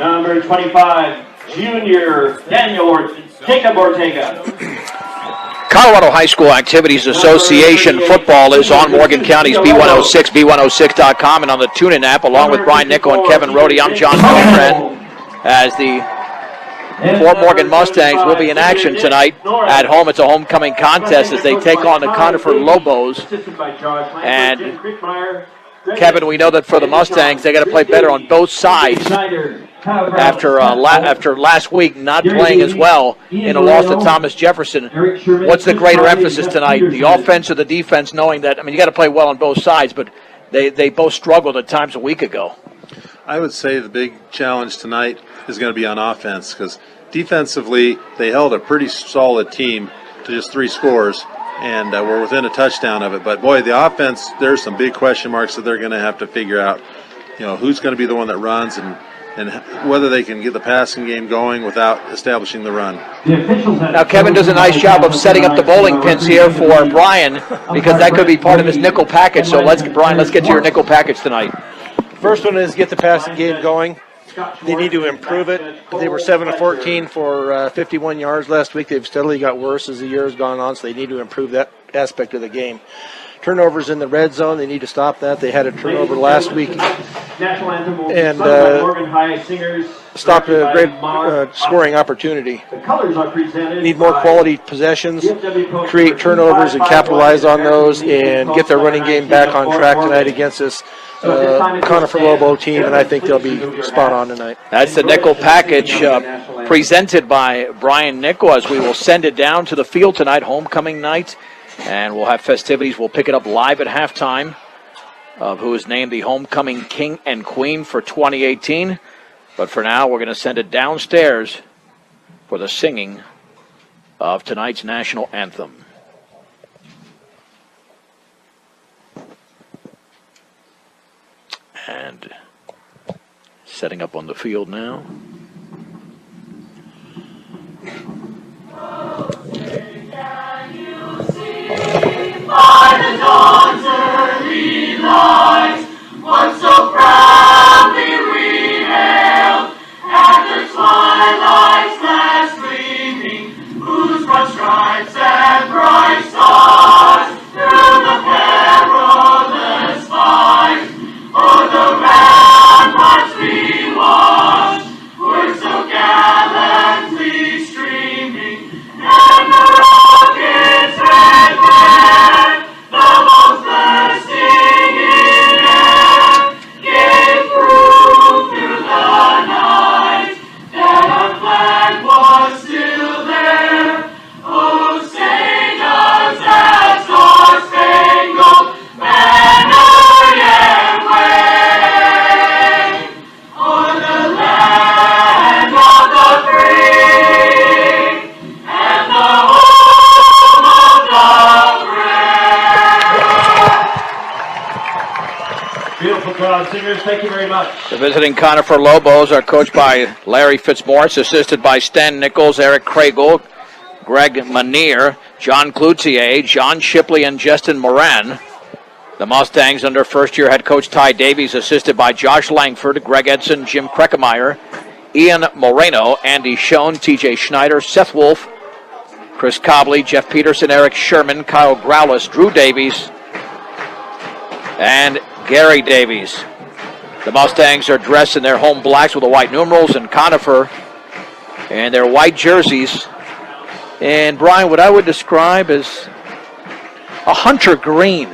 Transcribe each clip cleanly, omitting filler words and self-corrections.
Number 25, junior Jacob Ortega. Colorado High School Activities Association football is on Morgan County's B106, B106.com, and on the TuneIn app, along with Brian Nickel and Kevin Rohde. I'm John Conifer, as the Fort Morgan Mustangs will be in action tonight at home. It's a homecoming contest as they take on the Conifer Lobos. And Kevin, we know that for the Mustangs, they got to play better on both sides after last week not playing as well in a loss to Thomas Jefferson. What's the greater emphasis tonight, the offense or the defense, knowing that, you got to play well on both sides, but they both struggled at times a week ago? I would say the big challenge tonight is going to be on offense, because defensively they held a pretty solid team to just 3 scores, and we're within a touchdown of it. But, boy, the offense, there's some big question marks that they're going to have to figure out, who's going to be the one that runs and whether they can get the passing game going without establishing the run. Now, Kevin does a nice job of setting up the bowling pins here for Brian, because that could be part of his nickel package. So, Brian, let's get to your nickel package tonight. First one is get the passing game going. They need to improve it. They were 7 of 14 for 51 yards last week. They've steadily got worse as the year has gone on, so they need to improve that aspect of the game. Turnovers in the red zone, they need to stop that. They had a turnover last week and stopped a great scoring opportunity. Need more quality possessions, create turnovers and capitalize on those, and get their running game back on track tonight against this Conifer Lobo team, and I think they'll be spot on tonight. That's the nickel package presented by Brian Nickel, as we will send it down to the field tonight, homecoming night, and we'll have festivities. We'll pick it up live at halftime of who is named the homecoming king and queen for 2018. But for now, we're going to send it downstairs for the singing of tonight's national anthem. And setting up on the field now. By the dawn's early light, once so proudly we hailed, at the twilight's last gleaming, whose broad stripes and bright stars through the perilous fight, o'er the ramparts we watched, were so gallantly streaming, and the rockets red glare, the most bursting in air, gave proof through the night that our flag was still there. Oh, sing us that star-spangled banner yet wave, o'er the land of the free and the home of the brave. Beautiful crowd, singers. Thank you very much. The visiting Conifer Lobos are coached by Larry Fitzmaurice, assisted by Stan Nichols, Eric Craigle, Greg Manier, John Cloutier, John Shipley, and Justin Moran. The Mustangs under first-year head coach Ty Davies, assisted by Josh Langford, Greg Edson, Jim Kreckemeyer, Ian Moreno, Andy Schoen, TJ Schneider, Seth Wolf, Chris Cobley, Jeff Peterson, Eric Sherman, Kyle Growlis, Drew Davies, and Gary Davies. The Mustangs are dressed in their home blacks with the white numerals, and Conifer and their white jerseys. And Brian, what I would describe as a hunter green.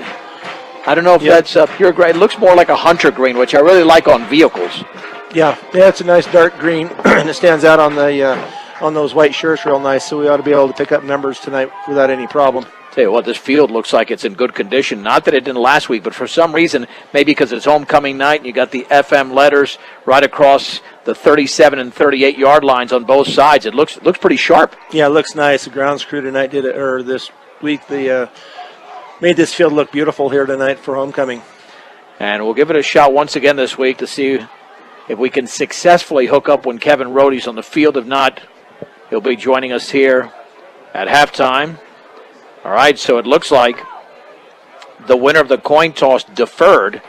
I don't know if that's pure gray. It looks more like a hunter green, which I really like on vehicles. Yeah, it's a nice dark green, and it stands out on the on those white shirts real nice. So we ought to be able to pick up numbers tonight without any problem. Tell you what, this field looks like it's in good condition. Not that it didn't last week, but for some reason, maybe because it's homecoming night and you got the FM letters right across the 37 and 38 yard lines on both sides. It looks pretty sharp. Yeah, it looks nice. The grounds crew tonight this week. They made this field look beautiful here tonight for homecoming. And we'll give it a shot once again this week to see if we can successfully hook up when Kevin Rohde's on the field. If not, he'll be joining us here at halftime. All right, so it looks like the winner of the coin toss deferred.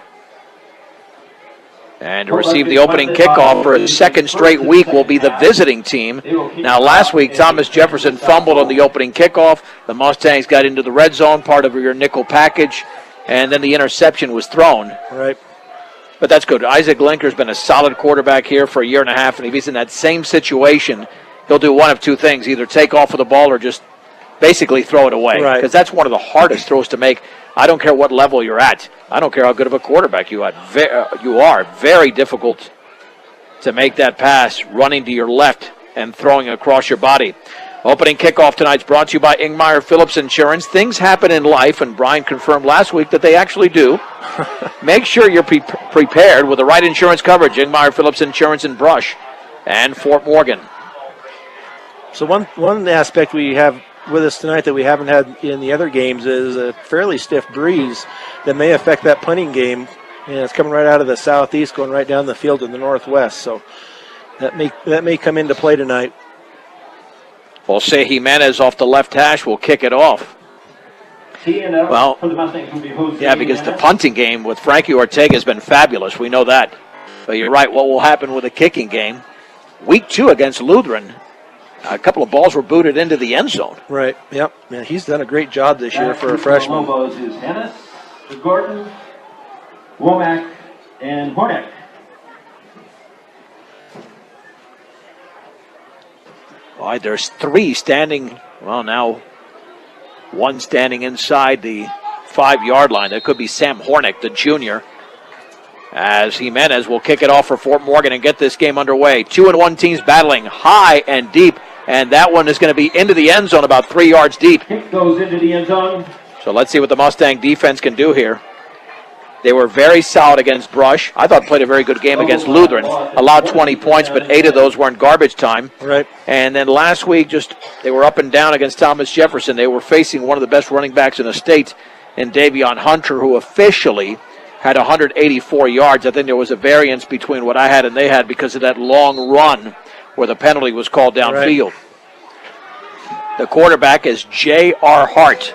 And to receive the opening kickoff for a second straight week will be the visiting team. Now, last week, Thomas Jefferson fumbled on the opening kickoff. The Mustangs got into the red zone, part of your nickel package, and then the interception was thrown. Right. But that's good. Isaac Linker's been a solid quarterback here for a year and a half, and if he's in that same situation, he'll do one of two things, either take off with the ball or just basically throw it away. Right. Because that's one of the hardest throws to make. I don't care what level you're at. I don't care how good of a quarterback you are. Very difficult to make that pass, running to your left and throwing across your body. Opening kickoff tonight's brought to you by Ingmeyer Phillips Insurance. Things happen in life, and Brian confirmed last week that they actually do. Make sure you're prepared with the right insurance coverage. Ingmeyer Phillips Insurance in Brush and Fort Morgan. So one aspect we have with us tonight that we haven't had in the other games is a fairly stiff breeze that may affect that punting game. And it's coming right out of the southeast, going right down the field in the northwest. So that may come into play tonight. Jose Jimenez off the left hash will kick it off. Well, yeah, because the punting game with Frankie Ortega has been fabulous. We know that. But you're right, what will happen with the kicking game? Week 2 against Lutheran, a couple of balls were booted into the end zone. Right, yep. Yeah, he's done a great job this year for a freshman. Is Hennis, Gordon, Womack, and Hornick. All right, there's 3 standing, well, now one standing inside the 5-yard line. That could be Sam Hornick, the junior, as Jimenez will kick it off for Fort Morgan and get this game underway. 2-1 teams battling high and deep, and that one is going to be into the end zone about 3 yards deep. Kick goes into the end zone. So let's see what the Mustang defense can do here. They were very solid against Brush. I thought played a very good game against Lutheran. Allowed 20 points, but 8 of those were in garbage time. Right. And then last week, they were up and down against Thomas Jefferson. They were facing one of the best running backs in the state in Davion Hunter, who officially had 184 yards. I think there was a variance between what I had and they had because of that long run where the penalty was called downfield. Right. The quarterback is J.R. Hart.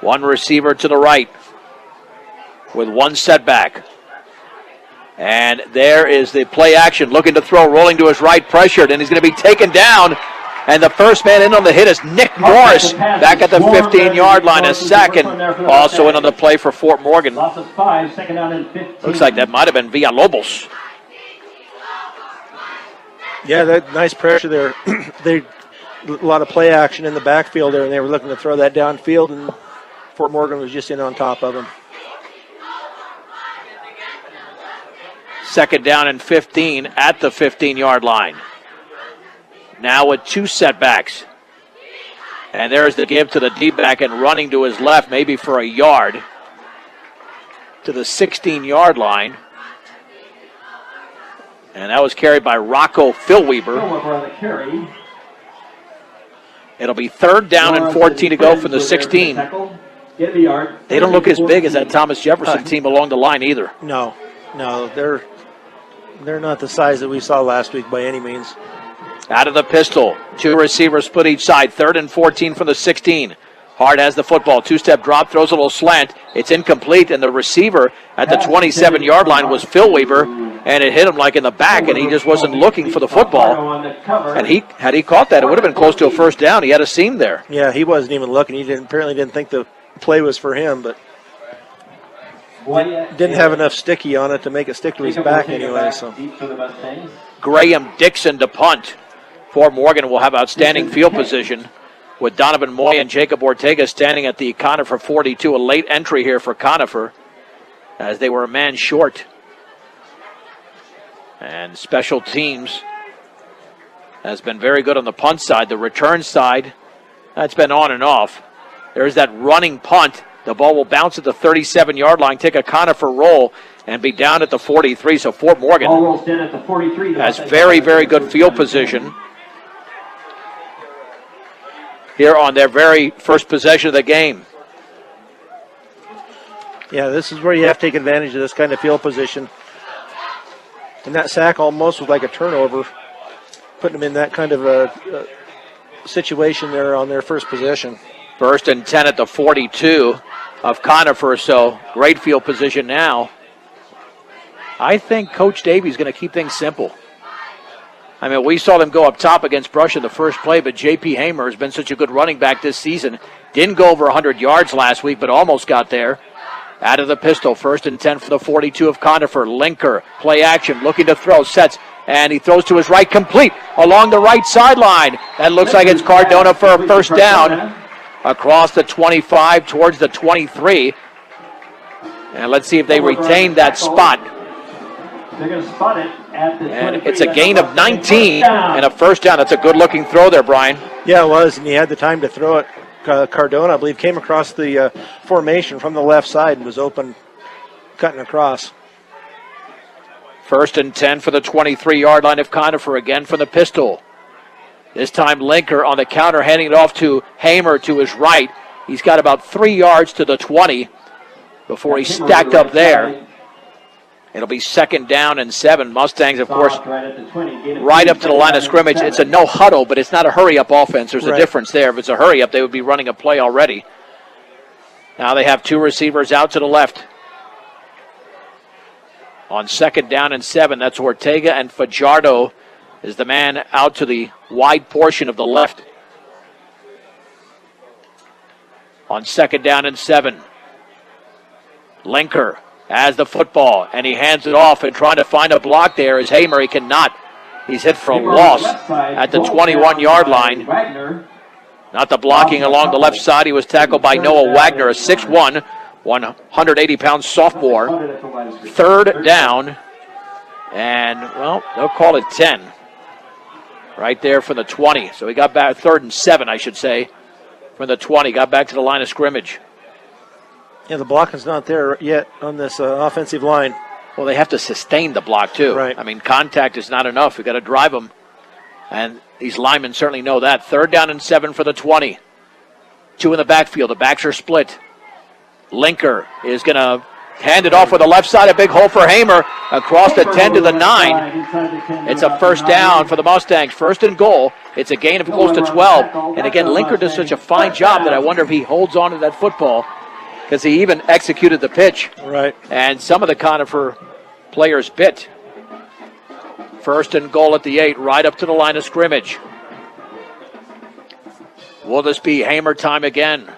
One receiver to the right with one setback. And there is the play action, looking to throw, rolling to his right, pressured, and he's going to be taken down. And the first man in on the hit is Nick Morris, back at the 15-yard line. A second, also in on the play for Fort Morgan. Loss of 5, second down and 15. Looks like that might have been Villalobos. Yeah, that nice pressure there. A lot of play action in the backfield there, and they were looking to throw that downfield, and Fort Morgan was just in on top of him. Second down and 15 at the 15-yard line. Now with 2 setbacks. And there's the give to the D-back and running to his left, maybe for a yard, to the 16-yard line. And that was carried by Rocco Philweber. On the carry. It'll be third down and 14 to go from the 16. They don't look as big as that Thomas Jefferson team along the line either. No, they're not the size that we saw last week by any means. Out of the pistol, 2 receivers split each side. Third and 14 from the 16. Hart has the football. 2-step drop, throws a little slant. It's incomplete, and the receiver at the 27-yard line was Philweber, and it hit him like in the back, and he just wasn't looking for the football. And had he caught that, it would have been close to a first down. He had a seam there. Yeah, he wasn't even looking. He apparently didn't think the play was for him, but didn't have enough sticky on it to make it stick to his back anyway. So Graham Dixon to punt. Fort Morgan will have outstanding field position with Donovan Moy and Jacob Ortega standing at the Conifer 42. A late entry here for Conifer as they were a man short. And special teams has been very good on the punt side. The return side, that's been on and off. There's that running punt. The ball will bounce at the 37-yard line, take a Conifer roll, and be down at the 43. So Fort Morgan has very, very good field position here on their very first possession of the game. Yeah, this is where you have to take advantage of this kind of field position. And that sack almost was like a turnover, putting them in that kind of a situation there on their first possession. First and 10 at the 42 of Conifer, so great field position now. I think Coach Davies going to keep things simple. I mean, we saw them go up top against Brush in the first play, but J.P. Hamer has been such a good running back this season. Didn't go over 100 yards last week, but almost got there. Out of the pistol, 1st and 10 for the 42 of Conifer. Linker, play action, looking to throw, sets, and he throws to his right, complete along the right sideline. That looks like it's Cardona for a first down. Across the 25 towards the 23. And let's see if they retain that spot. They're going to spot it at the 23. And it's a gain of 19 and a first down. That's a good-looking throw there, Brian. Yeah, it was, and he had the time to throw it. Cardona, I believe, came across the formation from the left side and was open, cutting across. 1st and 10 for the 23-yard line of Conifer, again from the pistol. This time Linker on the counter, handing it off to Hamer to his right. He's got about 3 yards to the 20 before he's stacked up there. It'll be 2nd down and 7. Mustangs, of course, right up to the line of scrimmage. It's a no huddle, but it's not a hurry-up offense. There's a difference there. If it's a hurry-up, they would be running a play already. Now they have 2 receivers out to the left. On 2nd down and 7, that's Ortega, and Fajardo is the man out to the wide portion of the left. On 2nd down and 7, Linker has the football, and he hands it off, and trying to find a block there is Hamer. He cannot. He's hit for a loss at the 21-yard line. Not the blocking along the left side. He was tackled by Noah Wagner, a 6'1", 180-pound sophomore. 3rd down, and, well, they'll call it 10. Right there from the 20. So he got back, 3rd and 7, I should say, from the 20. Got back to the line of scrimmage. Yeah, the blocking's not there yet on this offensive line. Well, they have to sustain the block, too. Right. I mean, contact is not enough. We've got to drive them. And these linemen certainly know that. 3rd down and 7 for the 20. 2 in the backfield. The backs are split. Linker is going to hand it off with the left side. A big hole for Hamer across the 10 to the 9. It's a 1st down for the Mustangs. 1st and goal. It's a gain of close to 12. And again, Linker does such a fine job that I wonder if he holds on to that football, because he even executed the pitch. Right. And some of the Conifer players bit. 1st and goal at the 8, right up to the line of scrimmage. Will this be Hamer time again?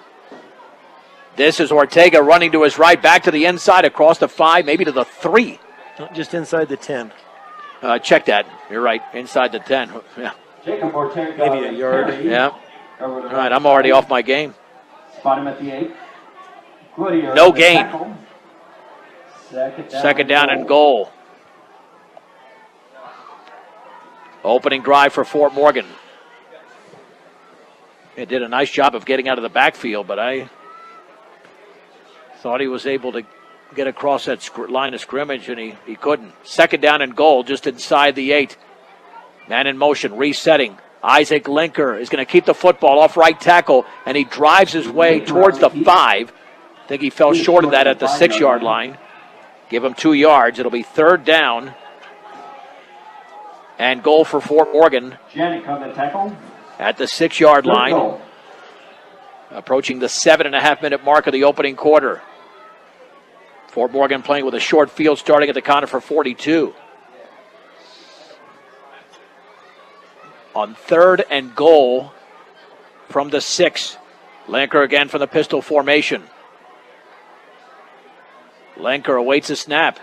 This is Ortega running to his right, back to the inside, across the 5, maybe to the 3. Just inside the 10. Check that. You're right, inside the 10. Yeah. Jacob Ortega. Maybe a yard. Yeah. All right, I'm already off my game. Spot him at the 8. Goodyear No on the gain. tackle. 2nd down and goal. Opening drive for Fort Morgan. It did a nice job of getting out of the backfield, but I thought he was able to get across that line of scrimmage, and he couldn't. 2nd down and goal, just inside the 8. Man in motion, resetting. Isaac Linker is going to keep the football off right tackle, and he drives his way towards the 5. I think he fell short of that at the 6-yard line. Give him 2 yards. It'll be 3rd down and goal for Fort Morgan Janik on the tackle. at the 6-yard line. Approaching the 7.5-minute mark of the opening quarter. Fort Morgan playing with a short field starting at the Conifer 42. On 3rd and goal from the 6. Linker again from the pistol formation. Linker awaits a snap.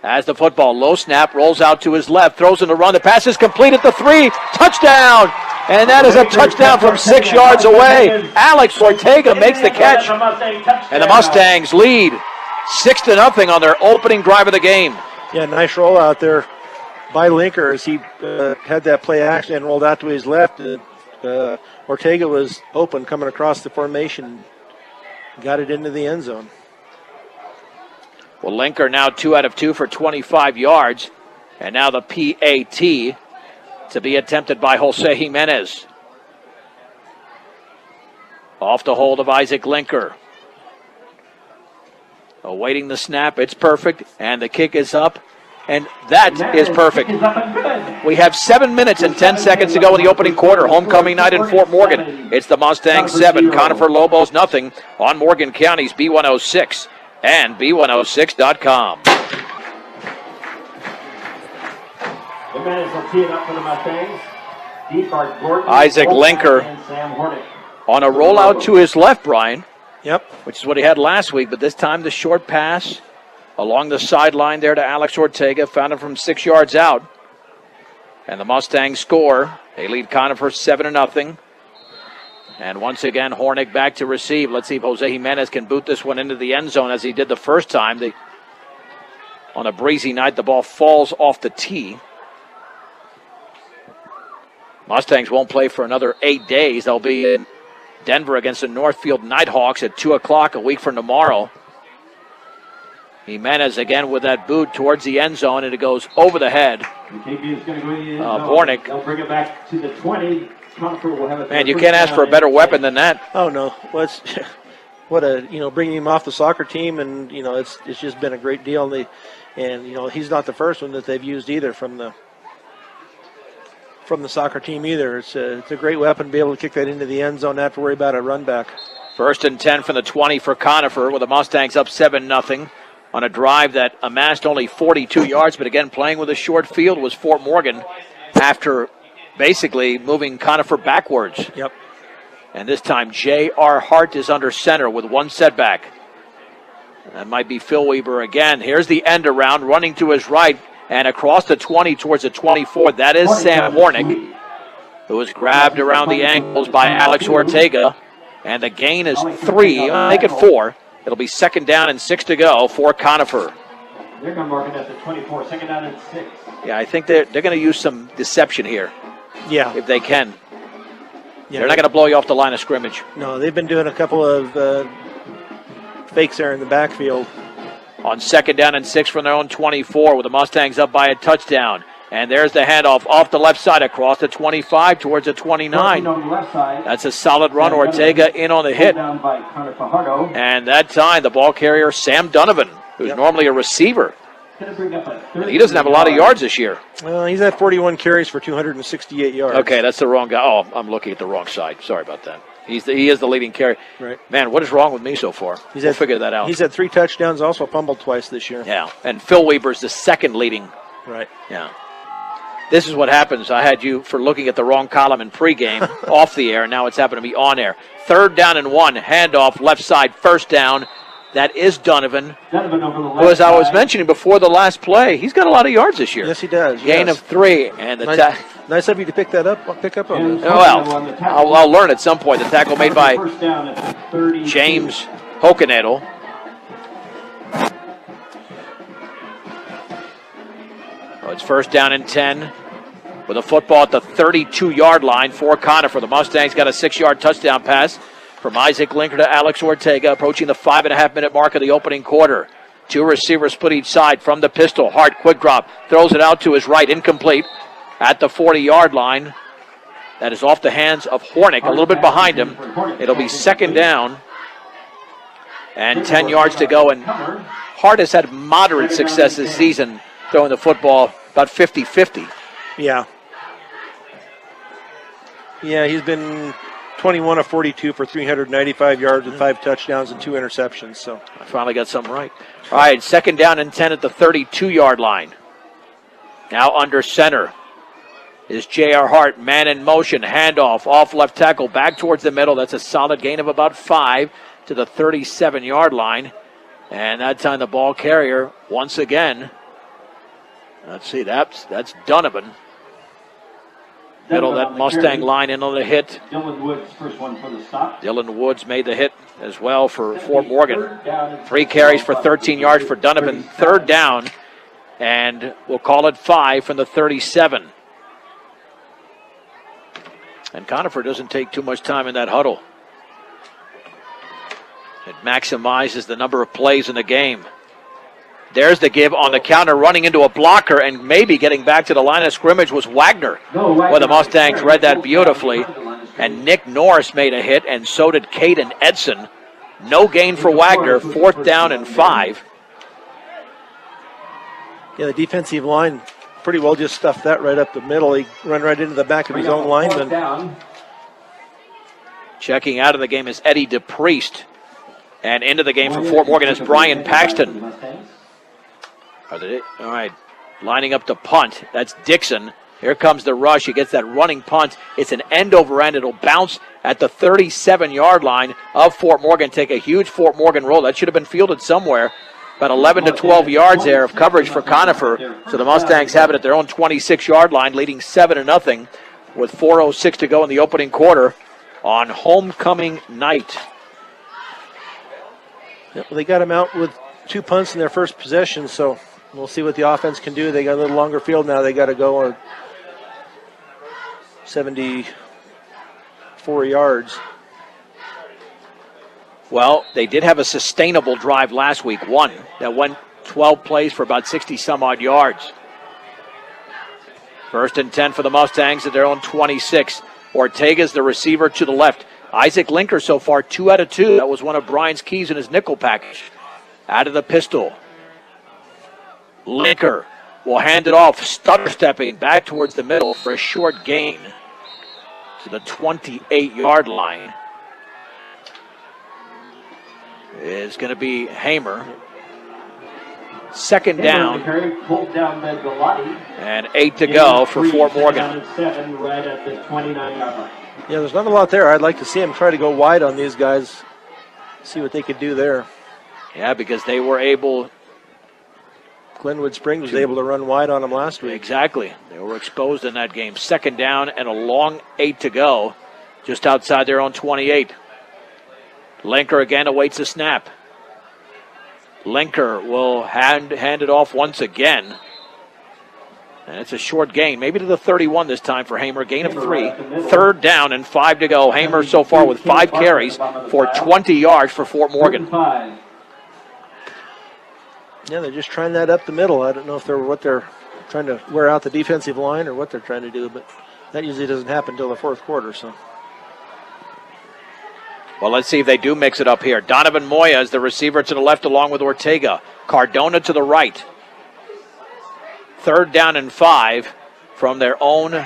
Has the football. Low snap. Rolls out to his left. Throws in the run. The pass is complete at the 3. Touchdown! And that is a touchdown from 6 yards away. Alex Ortega makes the catch. And the Mustangs lead 6-0 on their opening drive of the game. Yeah, nice roll out there by Linker as he had that play action and rolled out to his left. Ortega was open coming across the formation. Got it into the end zone. Well, Linker now 2 out of 2 for 25 yards. And now the PAT to be attempted by Jose Jimenez. Off the hold of Isaac Linker. Awaiting the snap. It's perfect. And the kick is up. And that is perfect. We have 7 minutes and 10 seconds to go in the opening quarter. Homecoming night in Fort Morgan. It's the Mustangs 7, Conifer Lobos nothing on Morgan County's B106 and B106.com. Jimenez will tee it up for the Mustangs. Deep are Gordon, Isaac Linker and Sam Hornick. on a rollout to his left, Brian. Yep. Which is what he had last week, but this time the short pass along the sideline there to Alex Ortega, found him from 6 yards out. And the Mustangs score. They lead Conifer 7-0. And once again, Hornick back to receive. Let's see if Jose Jimenez can boot this one into the end zone as he did the first time. On a breezy night, the ball falls off the tee. Mustangs won't play for another 8 days. They'll be in Denver against the Northfield Nighthawks at 2 o'clock a week from tomorrow. Jimenez again with that boot towards the end zone, and it goes over the head. KP is going to go in the end Hornick. They'll bring it back to the 20. Conifer will have it. Man, you can't ask for a better weapon than that. Oh no, bringing him off the soccer team, and it's just been a great deal. And he's not the first one that they've used either from the soccer team either. It's a great weapon to be able to kick that into the end zone, not have to worry about a run back. 1st and 10 from the 20 for Conifer, with the Mustangs up 7-0 on a drive that amassed only 42 yards. But again, playing with a short field was Fort Morgan after basically moving Conifer backwards. Yep. And this time, J.R. Hart is under center with one setback. That might be Phil Weber again. Here's the end around, running to his right and across the 20 towards the 24. That is Sam Hornick, who was grabbed around the ankles by Alex Ortega. And the gain is 3. Make it 4. It'll be 2nd down and 6 to go for Conifer. They're going to mark it at the 24. 2nd down and 6. Yeah, I think they're going to use some deception here. Yeah. If they can. Yeah, they're not going to blow you off the line of scrimmage. No, they've been doing a couple of fakes there in the backfield. On 2nd down and 6 from their own 24, with the Mustangs up by a touchdown. And there's the handoff off the left side across the 25 towards the 29. On the left side. That's a solid run. Ortega in on the hit. Down by Connor Fajardo. And that time, the ball carrier, Sam Donovan, who's normally a receiver. He doesn't have a lot of yards this year. Well, he's at 41 carries for 268 yards. Okay, that's the wrong guy. Oh, I'm looking at the wrong side. Sorry about that. He is the leading carrier. Right. Man, what is wrong with me so far? We'll figure that out. He's had 3 touchdowns, also fumbled twice this year. Yeah, and Phil Weber's the second leading. Right. Yeah. This is what happens. I had you for looking at the wrong column in pregame, off the air, and now it's happened to be on air. 3rd down and 1, handoff, left side, 1st down. That is Donovan. Donovan over the left Who, as I was side. mentioning before the last play, he's got a lot of yards this year. Yes, he does. Gain of 3, and the nice of you to pick up on this. well, I'll learn at some point. The tackle made by First down at 32. James Hokenedel. Oh, it's 1st down and 10 with a football at the 32-yard line for Conifer. The Mustangs got a 6-yard touchdown pass from Isaac Linker to Alex Ortega, approaching the 5.5-minute mark of the opening quarter. 2 receivers split each side from the pistol. Hart, quick drop, throws it out to his right, incomplete at the 40-yard line. That is off the hands of Hornick, a little bit behind him. It'll be 2nd down and 10 yards to go. And Hart has had moderate success this season throwing the football about 50-50. Yeah. Yeah, he's been 21 of 42 for 395 yards and 5 touchdowns and 2 interceptions. So I finally got something right. All right, 2nd down and 10 at the 32-yard line. Now under center is J.R. Hart, man in motion, handoff, off left tackle, back towards the middle. That's a solid gain of about 5 to the 37-yard line. And that time the ball carrier, once again, let's see, that's Donovan. Middle of that Mustang line in on the hit. Dylan Woods, first one for the stop. Dylan Woods made the hit as well for Fort Morgan. 3 carries for 13 yards for Donovan. 3rd down, and we'll call it 5 from the 37. And Conifer doesn't take too much time in that huddle. It maximizes the number of plays in the game. There's the give on the counter, running into a blocker and maybe getting back to the line of scrimmage was Wagner. Well, the Mustangs read that beautifully. And Nick Norris made a hit, and so did Caden Edson. No gain for Wagner, 4th down and 5. Yeah, the defensive line pretty well just stuffed that right up the middle. He ran right into the back of his own lineman. Checking out of the game is Eddie DePriest. And into the game for Fort Morgan is Brian Paxton. All right. lining up to punt. That's Dixon. Here comes the rush. He gets that running punt. It's an end over end. It'll bounce at the 37-yard line of Fort Morgan. Take a huge Fort Morgan roll. That should have been fielded somewhere. About 11 to 12 yards there of coverage for Conifer. So the Mustangs have it at their own 26-yard line, leading 7-0 with 4:06 to go in the opening quarter on homecoming night. Well, they got him out with 2 punts in their first possession, so we'll see what the offense can do. They got a little longer field now. They got to go on 74 yards. Well, they did have a sustainable drive last week, one that went 12 plays for about 60-some-odd yards. 1st and 10 for the Mustangs at their own 26. Ortega's the receiver to the left. Isaac Linker so far 2 out of 2. That was one of Brian's keys in his nickel package. Out of the pistol. Linker will hand it off, stutter stepping back towards the middle for a short gain to the 28-yard line. Is going to be Hamer. 2nd down. And 8 to go for Fort Morgan. Yeah, there's not a lot there. I'd like to see him try to go wide on these guys, see what they could do there. Yeah, because they were able. Glenwood Springs was able to run wide on them last week. Exactly. They were exposed in that game. 2nd down and a long 8 to go, just outside their own 28. Linker again awaits the snap. Linker will hand it off once again. And it's a short gain, maybe to the 31 this time for Hamer. Gain of 3. 3rd down and 5 to go. Hamer so far with 5 carries for 20 yards for Fort Morgan. Yeah, they're just trying that up the middle. I don't know if they're trying to wear out the defensive line or what they're trying to do, but that usually doesn't happen until the 4th quarter. So, well, let's see if they do mix it up here. Donovan Moya is the receiver to the left along with Ortega. Cardona to the right. 3rd down and 5 from their own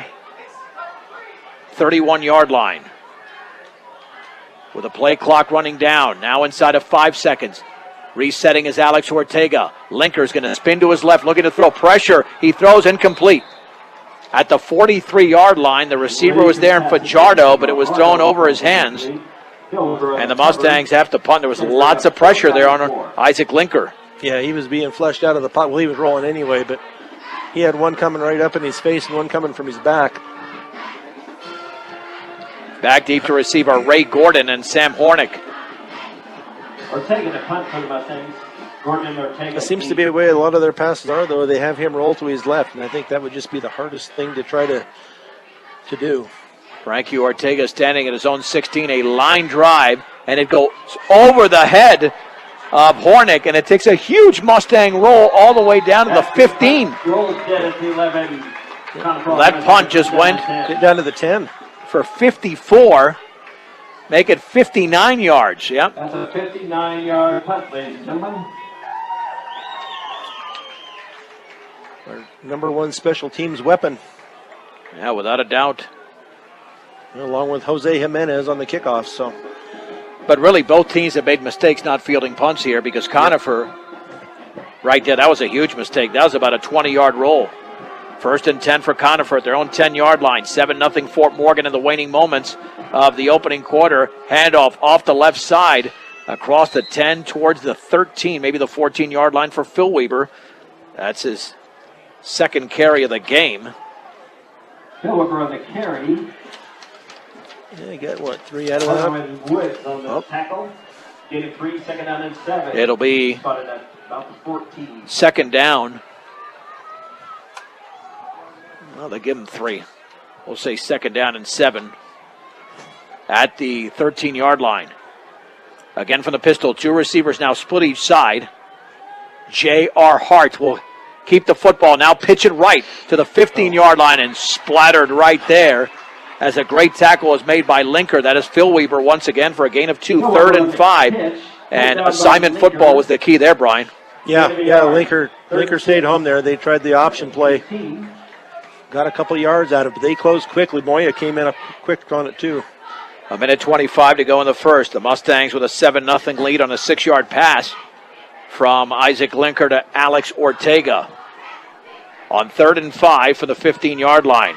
31-yard line. With a play clock running down, now inside of 5 seconds. Resetting is Alex Ortega. Linker's going to spin to his left, looking to throw pressure. He throws incomplete. At the 43-yard line, the receiver was there in Fajardo, but it was thrown over his hands. And the Mustangs have to punt. There was lots of pressure there on Isaac Linker. Yeah, he was being flushed out of the pot. Well, he was rolling anyway, but he had one coming right up in his face and one coming from his back. Back deep to receive are Ray Gordon and Sam Hornick. Ortega to punt for the Mustangs. Gordon and Ortega. It seems to be the way a lot of their passes are, though. They have him roll to his left, and I think that would just be the hardest thing to try to do. Frankie Ortega standing at his own 16, a line drive, and it goes over the head of Hornick, and it takes a huge Mustang roll all the way down to the 15. That punt just went down to the 10 for 54. Make it 59 yards. Yep. That's a 59-yard punt, ladies and gentlemen. Our number 1 special teams weapon. Yeah, without a doubt. Along with Jose Jimenez on the kickoff. So, but really, both teams have made mistakes not fielding punts here because Conifer, right there, that was a huge mistake. That was about a 20-yard roll. 1st and 10 for Conifer at their own 10-yard line. 7-0 Fort Morgan in the waning moments of the opening quarter. Handoff off the left side across the 10 towards the 13, maybe the 14-yard line for Phil Weber. That's his 2nd carry of the game. Phil Weber on the carry. Yeah, you got, 3 out of that? Woods on the tackle. Gain of 3, 2nd down and 7. It'll be Spotted at about the 14. 2nd down. Well, they give him 3. We'll say 2nd down and 7 at the 13-yard line. Again from the pistol, 2 receivers now split each side. J.R. Hart will keep the football, now pitch it right to the 15-yard line and splattered right there as a great tackle was made by Linker. That is Phil Weber once again for a gain of 2, 3rd and 5. And assignment football was the key there, Brian. Yeah, Linker stayed home there. They tried the option play. Got a couple yards out of it, but they closed quickly. Moya came in up quick on it, too. A minute 25 to go in the first. The Mustangs with a 7-0 lead on a 6-yard pass from Isaac Linker to Alex Ortega. on 3rd and 5 for the 15-yard line.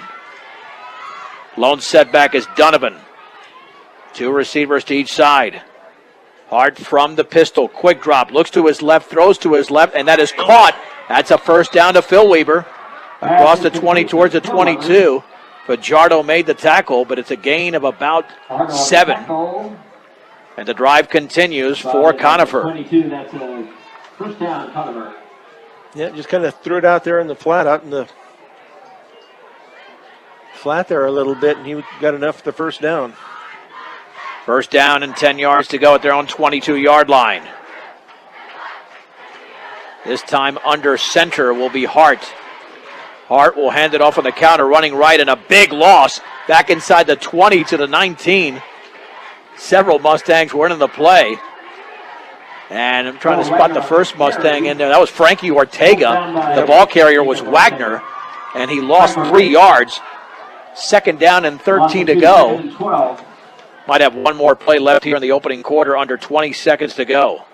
Lone setback is Donovan. 2 receivers to each side. Hart from the pistol. Quick drop. Looks to his left. Throws to his left. And that is caught. That's a first down to Phil Weber. Across the 20 towards the 22. Fajardo made the tackle, but it's a gain of about 7. And the drive continues for Conifer. 22, that's a first down, Conifer. Yeah, just kind of threw it out there in the flat, out in the flat there a little bit, and he got enough for the first down. First down and 10 yards to go at their own 22-yard line. This time under center will be Hart. Hart will hand it off on the counter, running right, and a big loss back inside the 20 to the 19. Several Mustangs weren't in the play. And I'm trying to spot the first Mustang in there. That was Frankie Ortega. The ball carrier was Wagner, and he lost 3 yards. Second down and 13 to go. Might have one more play left here in the opening quarter, under 20 seconds to go.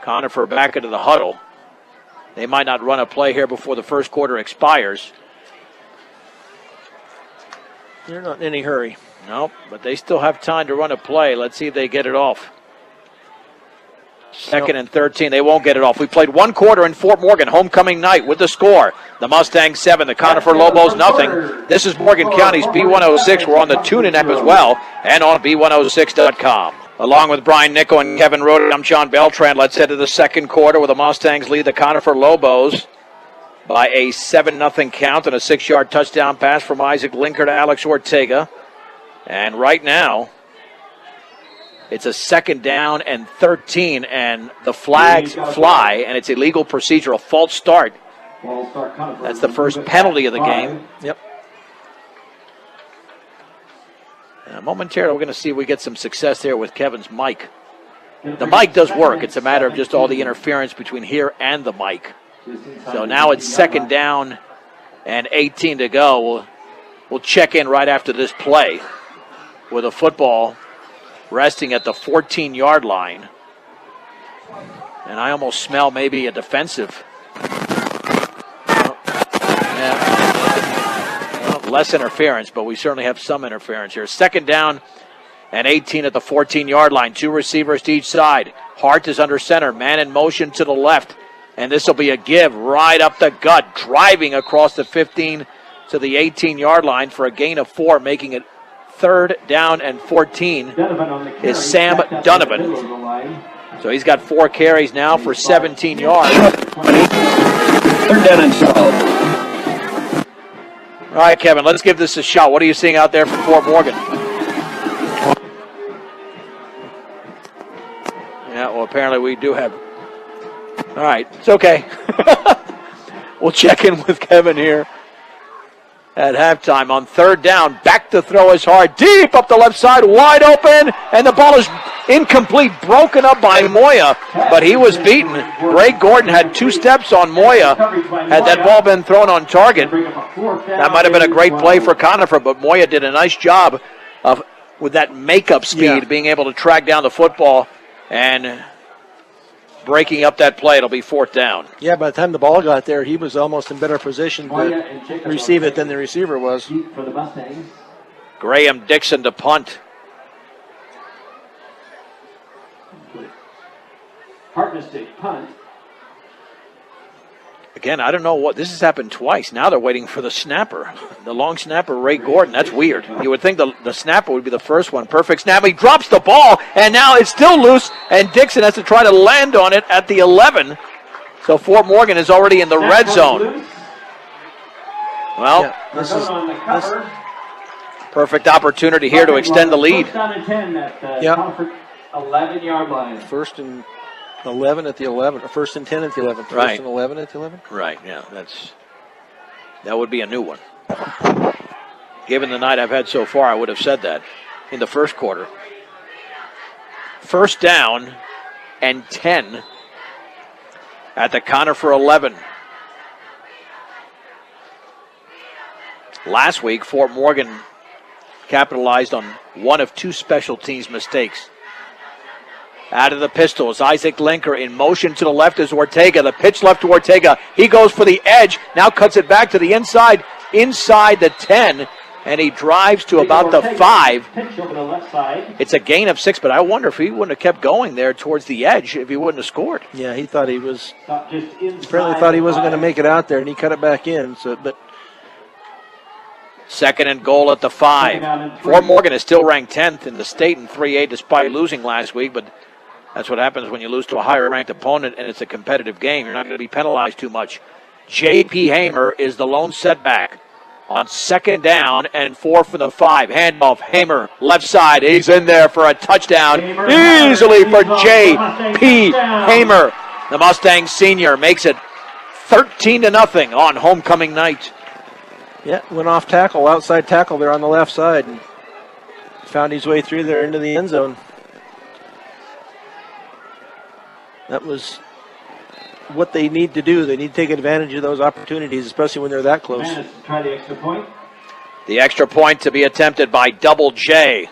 Conifer back into the huddle. They might not run a play here before the first quarter expires. They're not in any hurry. Nope, but they still have time to run a play. Let's see if they get it off. Second and 13. They won't get it off. We played 1 quarter in Fort Morgan, homecoming night, with the score. The Mustangs 7, the Conifer Lobos nothing. This is Morgan County's B106. We're on the TuneIn app as well and on B106.com. Along with Brian Nichol and Kevin Roden, I'm John Beltran. Let's head to the second quarter where the Mustangs lead the Conifer Lobos by a 7-0 count and a 6-yard touchdown pass from Isaac Linker to Alex Ortega. And right now, it's a second down and 13, and the flags fly, and it's illegal procedure, a false start. That's the first penalty of the game. Yep. Momentarily, we're going to see if we get some success there with Kevin's mic. The mic does work. It's a matter of just all the interference between here and the mic. So now it's second down and 18 to go. We'll check in right after this play with a football resting at the 14-yard line. And I almost smell maybe a defensive. Less interference, but we certainly have some interference here. Second down and 18 at the 14-yard line. 2 receivers to each side. Hart is under center. Man in motion to the left. And this will be a give right up the gut, driving across the 15 to the 18-yard line for a gain of 4, making it third down and 14 is Sam Donovan. So he's got 4 carries now for 17 yards. Third down and 12. All right, Kevin, let's give this a shot. What are you seeing out there from Fort Morgan? Yeah, well, apparently we do have. All right, it's okay. We'll check in with Kevin here at halftime. On third down, back to throw is Hart, deep up the left side, wide open, and the ball is incomplete, broken up by Moya, but he was beaten. Ray Gordon had 2 steps on Moya. Had that ball been thrown on target, that might have been a great play for Conifer, but Moya did a nice job of, with that makeup speed, being able to track down the football and breaking up that play. It'll be 4th down. Yeah, by the time the ball got there, he was almost in better position to receive it than the receiver was. Graham Dixon to punt. Hartnestick punt. Again, I don't know what, this has happened twice. Now they're waiting for the snapper. The long snapper, Ray Gordon. That's weird. You would think the snapper would be the first one. Perfect snap. He drops the ball, and now it's still loose, and Dixon has to try to land on it at the 11. So Fort Morgan is already in the red zone. Well, this is perfect opportunity here to extend the lead. First down and 10 at the 11-yard line. First and 11 at the 11, or first and 10 at the 11. First Right. and 11 at the 11. Right, yeah, that would be a new one. Given the night I've had so far, I would have said that in the first quarter. First down and 10 at the Conifer 11. Last week, Fort Morgan capitalized on one of 2 special teams mistakes. Out of the pistols, Isaac Linker in motion to the left is Ortega. The pitch left to Ortega. He goes for the edge, now cuts it back to the inside the 10, and he drives to about the 5. Pitch over the left side. It's a gain of 6, but I wonder if he wouldn't have kept going there towards the edge if he wouldn't have scored. Yeah, he thought he was. Just Apparently thought he wasn't going to make it out there, and he cut it back in. So, but second and goal at the 5. Fort Morgan is still ranked 10th in the state in 3A despite losing last week, but that's what happens when you lose to a higher-ranked opponent and it's a competitive game. You're not going to be penalized too much. J.P. Hamer is the lone setback on second down and 4 for the 5. Handoff, Hamer, left side. He's in there for a touchdown easily for J.P. Hamer. The Mustang senior makes it 13-0 on homecoming night. yeah, went off tackle, outside tackle there on the left side, and found his way through there into the end zone. That was what they need to do. They need to take advantage of those opportunities, especially when they're that close. Try the extra point. The extra point to be attempted by Double J.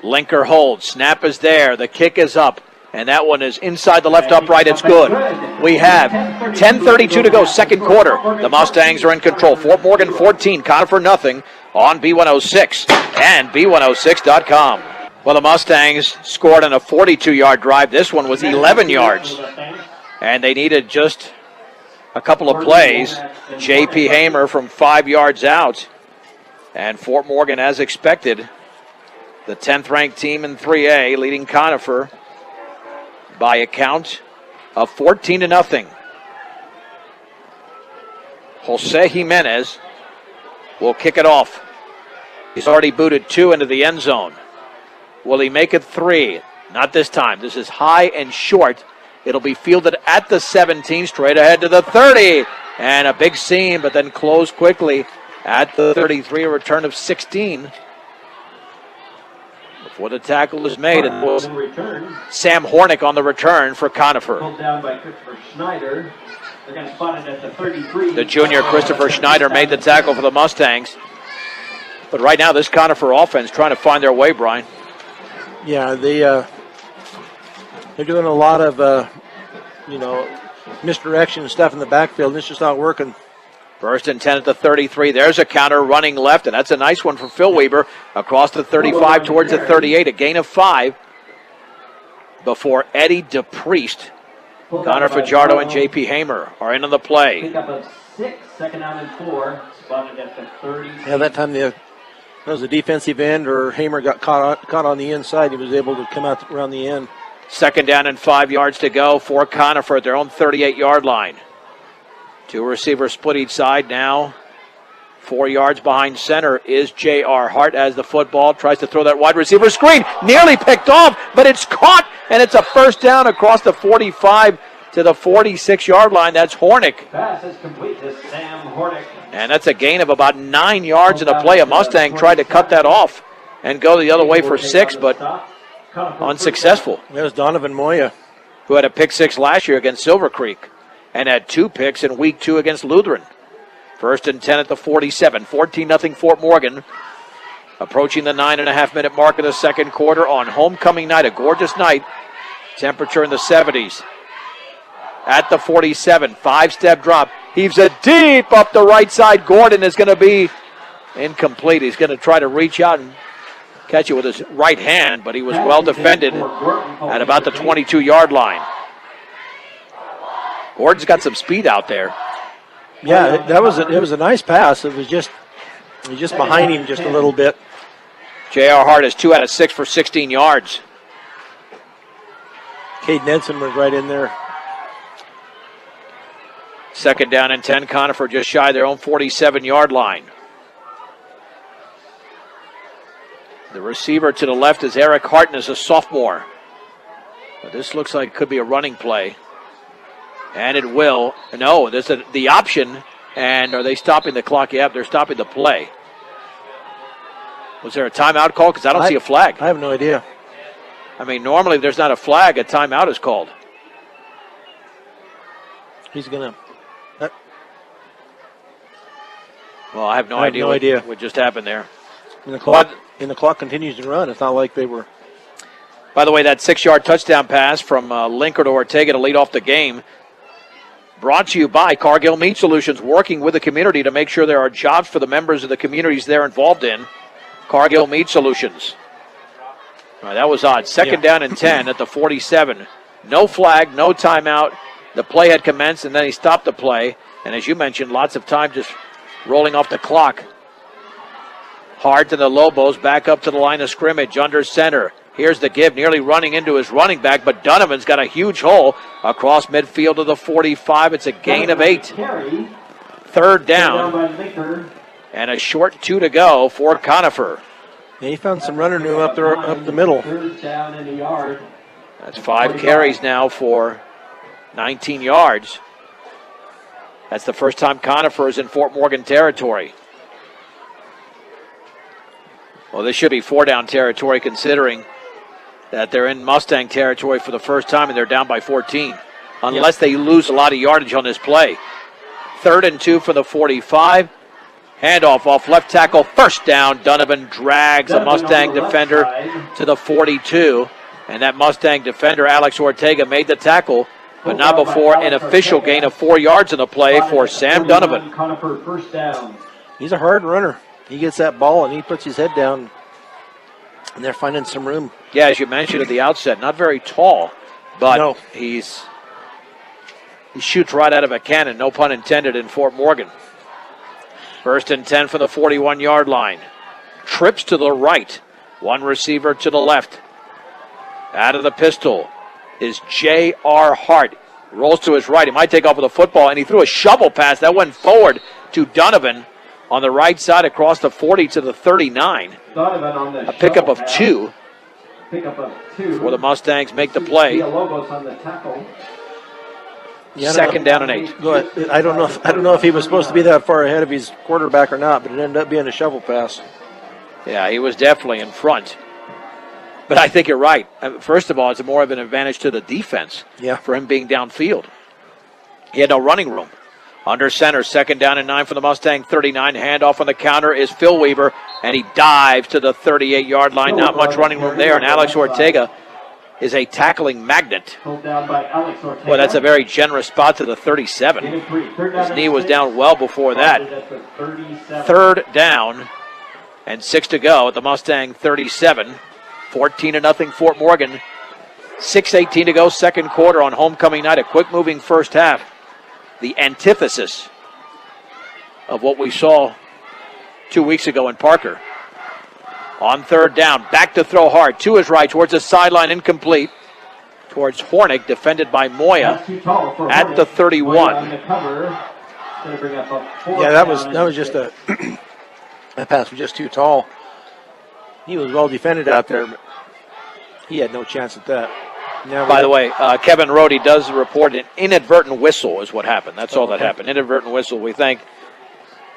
Linker holds. Snap is there. The kick is up. And that one is inside the left upright. It's good. We have 10:32 to go, second quarter. The Mustangs are in control. Fort Morgan 14, Conifer nothing on B106 and B106.com. Well, the Mustangs scored on a 42-yard drive. This one was 11 yards. And they needed just a couple of plays. J.P. Hamer from 5 yards out. And Fort Morgan, as expected, the 10th-ranked team in 3A, leading Conifer by a count of 14-0. Jose Jimenez will kick it off. He's already booted 2 into the end zone. Will he make it 3? Not this time. This is high and short. It'll be fielded at the 17, straight ahead to the 30. And a big seam, but then closed quickly at the 33, a return of 16. Before the tackle is made, it was Sam Hornick on the return for Conifer. Pulled down by Christopher Schneider. They're going to spot it at the 33. The junior Christopher Schneider made the tackle for the Mustangs. But right now, this Conifer offense trying to find their way, Brian. Yeah, they're doing a lot of, misdirection and stuff in the backfield, and it's just not working. First and 10 at the 33. There's a counter running left, and that's a nice one from Phil Weber across the 35 towards the 38. A gain of 5 before Eddie DePriest. Connor Fajardo and J.P. Hamer are in on the play. Pick up a 6, second down and 4, spotted at the 30. Yeah, that time that was a defensive end, or Hamer got caught on the inside. He was able to come out around the end. Second down and 5 yards to go for Conifer at their own 38-yard line. 2 receivers split each side now. 4 yards behind center is J.R. Hart as the football. Tries to throw that wide receiver screen. Nearly picked off, but it's caught, and it's a first down across the 45 to the 46-yard line. That's Hornick. Pass is complete to Sam Hornick. And that's a gain of about 9 yards in a play. A Mustang tried to cut that off and go the other way for 6, but unsuccessful. There's Donovan Moya, who had a pick 6 last year against Silver Creek and had 2 picks in week 2 against Lutheran. First and 10 at the 47. 14-0 Fort Morgan. Approaching the 9.5-minute mark of the second quarter on homecoming night. A gorgeous night. Temperature in the 70s. At the 47. 5-step drop. Heaves it deep up the right side. Gordon is going to be incomplete. He's going to try to reach out and catch it with his right hand, but he was well defended at about the 22-yard line. Gordon's got some speed out there. Yeah, it was a nice pass. It was just behind him just a little bit. J.R. Hart is 2 out of 6 for 16 yards. Cade Nedson was right in there. Second down and 10. Conifer just shy of their own 47-yard line. The receiver to the left is Eric Hartness, a sophomore. But this looks like it could be a running play. And it will. No, there's the option. And are they stopping the clock? Yeah, they're stopping the play. Was there a timeout call? Because I don't see a flag. I have no idea. I mean, normally if there's not a flag, a timeout is called. He's going to... Well, I have no idea what just happened there. And the clock continues to run. It's not like they were... By the way, that 6-yard touchdown pass from Linker to Ortega to lead off the game brought to you by Cargill Meat Solutions, working with the community to make sure there are jobs for the members of the communities they're involved in. Cargill Meat Solutions. All right, that was odd. Second down and 10 at the 47. No flag, no timeout. The play had commenced, and then he stopped the play. And as you mentioned, lots of time just rolling off the clock. Hard to the Lobos, back up to the line of scrimmage, under center. Here's the give, nearly running into his running back, but Donovan's got a huge hole across midfield to the 45. It's a gain of 8. Third down, and a short 2 to go for Conifer. Yeah, he found some runner room up there, up the middle. Third down in the yard. That's 5 carries now for 19 yards. That's the first time Conifer is in Fort Morgan territory. Well, this should be 4-down territory considering that they're in Mustang territory for the first time and they're down by 14. Unless they lose a lot of yardage on this play. 3rd and 2 for the 45. Handoff off left tackle, first down. Donovan drags a Mustang defender to the 42. And that Mustang defender, Alex Ortega, made the tackle, but not before an official gain of 4 yards in the play for Sam Donovan. Conifer first down. He's a hard runner. He gets that ball and he puts his head down, and they're finding some room. Yeah, as you mentioned at the outset, not very tall, but no. He shoots right out of a cannon, no pun intended, in Fort Morgan. 1st and 10 for the 41-yard line. Trips to the right, one receiver to the left. Out of the pistol is J.R. Hart. Rolls to his right. He might take off with a football, and he threw a shovel pass. That went forward to Donovan on the right side across the 40 to the 39. Donovan on the a pickup of 2. Pickup of 2. For the Mustangs make the play. Lobos on the tackle. Yeah, 2nd down and 8. Go ahead. I don't know if he was supposed to be that far ahead of his quarterback or not, but it ended up being a shovel pass. Yeah, he was definitely in front. But I think you're right. First of all, it's more of an advantage to the defense for him being downfield. He had no running room. Under center, 2nd down and 9 for the Mustang 39. Handoff on the counter is Phil Weaver, and he dives to the 38-yard line. Not much running room there, and Alex Ortega is a tackling magnet. Pulled down by Alex Ortega. Well, that's a very generous spot to the 37. His knee was down well before that. 3rd down and 6 to go at the Mustang 37. 14-0 Fort Morgan. 6:18 to go, second quarter on homecoming night. A quick-moving first half. The antithesis of what we saw 2 weeks ago in Parker. On 3rd down, back to throw hard. To his right, towards the sideline, incomplete. Towards Hornick, defended by Moya at the 31. Yeah, that was just a that pass was just too tall. He was well defended out there, but he had no chance at that. By the way, Kevin Rohde does report an inadvertent whistle is what happened. That's all that happened. Inadvertent whistle. We thank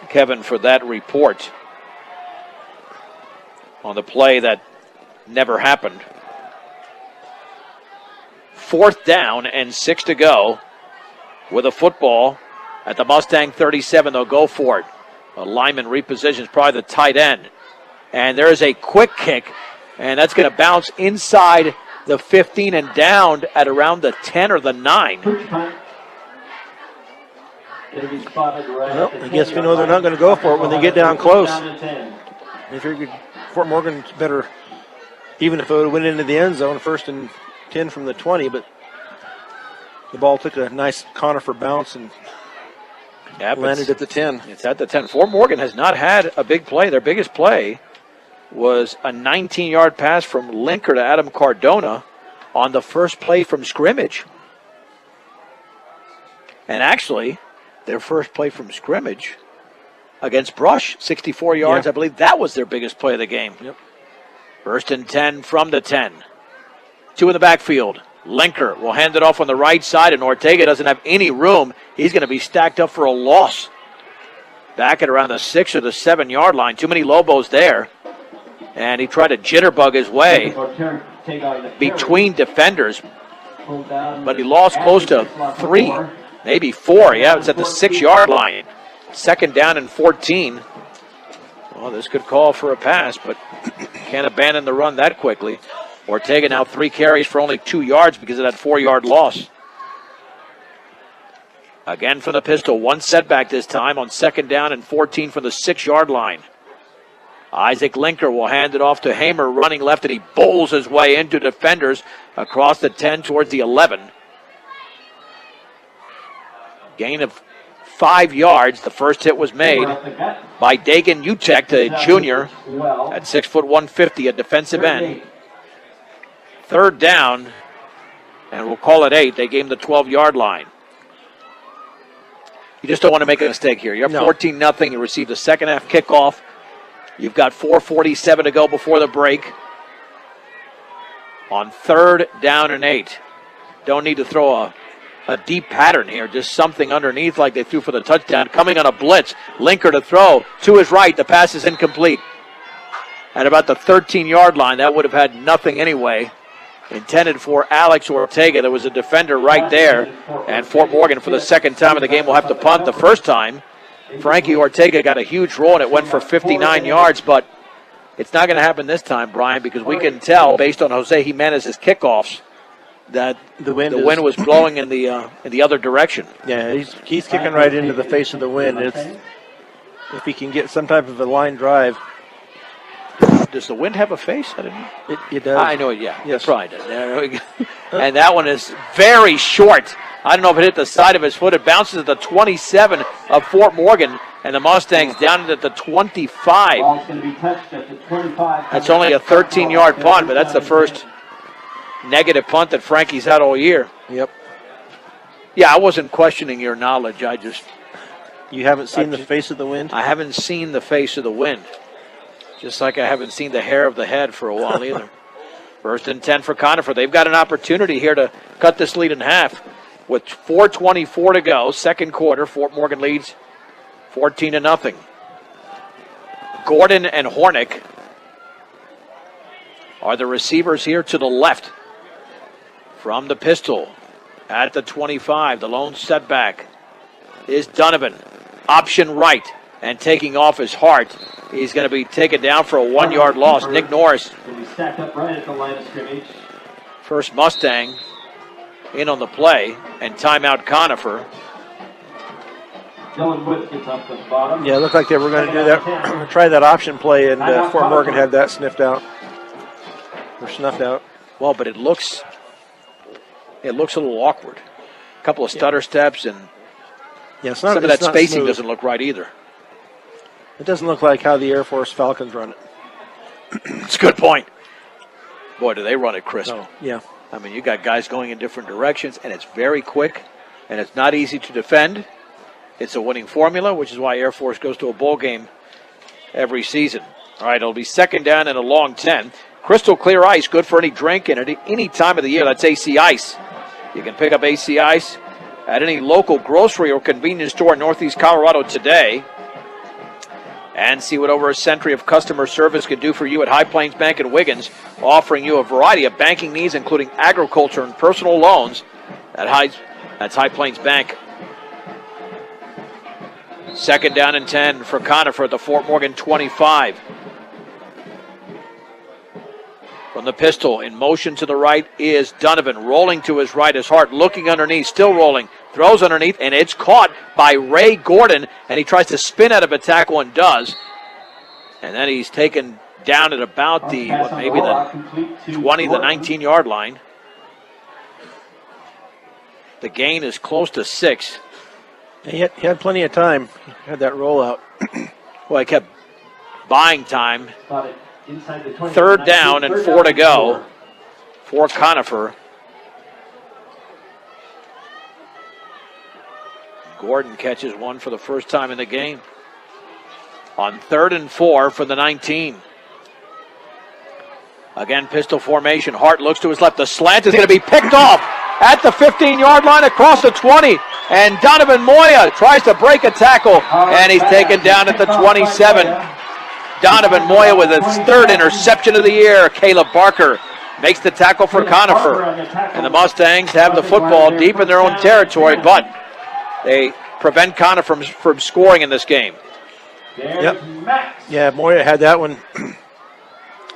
Kevin for that report on the play that never happened. 4th down and 6 to go with a football at the Mustang 37. They'll go for it. A lineman repositions, probably the tight end. And there is a quick kick, and that's going to bounce inside the 15 and down at around the 10 or the 9. Well, I guess we know they're not going to go for it when they get down close. If you're Fort Morgan's better, even if it would have went into the end zone, 1st and 10 from the 20, but the ball took a nice Conifer bounce and landed at the 10. It's at the 10. Fort Morgan has not had a big play. Their biggest play was a 19-yard pass from Linker to Adam Cardona on the first play from scrimmage. And actually, their first play from scrimmage against Brush, 64 yards. I believe that was their biggest play of the game. 1st and 10 from the 10. 2 in the backfield. Linker will hand it off on the right side, and Ortega doesn't have any room. He's going to be stacked up for a loss. Back at around the 6 or the 7-yard line. Too many Lobos there. And he tried to jitterbug his way between defenders. But he lost close to 3, maybe 4. Yeah, it's at the 6-yard line. 2nd down and 14. Well, this could call for a pass, but can't abandon the run that quickly. Ortega now 3 carries for only 2 yards because of that 4-yard loss. Again from the pistol, 1 setback this time on 2nd down and 14 from the 6-yard line. Isaac Linker will hand it off to Hamer, running left, and he bowls his way into defenders across the 10 towards the 11. Gain of 5 yards. The first hit was made by Dagan Utek, the junior, at 6 foot 150, a defensive end. 3rd down, and we'll call it 8. They gave him the 12-yard line. You just don't want to make a mistake here. You're up 14-0. You received a second-half kickoff. You've got 4:47 to go before the break. On 3rd down and 8. Don't need to throw a deep pattern here. Just something underneath like they threw for the touchdown. Coming on a blitz. Linker to throw. To his right. The pass is incomplete. At about the 13-yard line, that would have had nothing anyway. Intended for Alex Ortega. There was a defender right there. And Fort Morgan, for the second time in the game, will have to punt. The first time, Frankie Ortega got a huge roll, and it went for 59 yards. But it's not going to happen this time, Brian, because we can tell, based on Jose Jimenez's kickoffs, that the wind was blowing in the other direction. Yeah, he's kicking right into the face of the wind. If he can get some type of a line drive. Does the wind have a face? I didn't know. It does. I know it, yeah. Yes. That's right. There we go. And that one is very short. I don't know if it hit the side of his foot. It bounces at the 27 of Fort Morgan, and the Mustangs down at the 25. Ball's going to be touched at the 25. That's only a 13-yard punt, but that's the first negative punt that Frankie's had all year. Yep. Yeah, I wasn't questioning your knowledge. You haven't seen the face of the wind? I haven't seen the face of the wind. Just like I haven't seen the hair of the head for a while either. 1st and 10 for Conifer. They've got an opportunity here to cut this lead in half. With 4:24 to go, 2nd quarter, Fort Morgan leads 14-0. Gordon and Hornick are the receivers here to the left. From the pistol at the 25, the lone setback is Donovan. Option right, and taking off his Hart. He's going to be taken down for a 1-yard loss. Nick Norris. He'll be stacked up right at the line of scrimmage. First Mustang in on the play, and timeout Conifer. Dylan Woods gets up at the bottom. Yeah, it looked like they were going to do that. Try that option play, and Fort Morgan had that sniffed out. Or snuffed out. Well, but it looks a little awkward. A couple of stutter steps, and some of that spacing doesn't look right either. It doesn't look like how the Air Force Falcons run it. It's a good point. Boy, do they run it crisp. Oh, yeah. I mean, you got guys going in different directions, and it's very quick, and it's not easy to defend. It's a winning formula, which is why Air Force goes to a bowl game every season. All right, it'll be 2nd down and a long 10. Crystal clear ice, good for any drink and at any time of the year. That's AC Ice. You can pick up AC Ice at any local grocery or convenience store in Northeast Colorado today. And see what over a century of customer service can do for you at High Plains Bank in Wiggins, offering you a variety of banking needs, including agriculture and personal loans. That's High Plains Bank. 2nd down and 10 for Conifer at the Fort Morgan 25. From the pistol, in motion to the right is Donovan. Rolling to his right is Hart, looking underneath, still rolling. Throws underneath, and it's caught by Ray Gordon, and he tries to spin out of a tackle and does. And then he's taken down at about the 20, the 19-yard line. The gain is close to 6. He had plenty of time. He had that rollout. Well, he kept buying time. 3rd down and 4 to go for Conifer. Gordon catches one for the first time in the game. On 3rd and 4 for the 19. Again, pistol formation. Hart looks to his left. The slant is going to be picked off at the 15-yard line across the 20. And Donovan Moya tries to break a tackle, and he's taken down at the 27. Donovan Moya with his 3rd interception of the year. Caleb Barker makes the tackle for Conifer. And the Mustangs have the football deep in their own territory, but they prevent Conifer from scoring in this game. Yep. Yeah, Moya had that one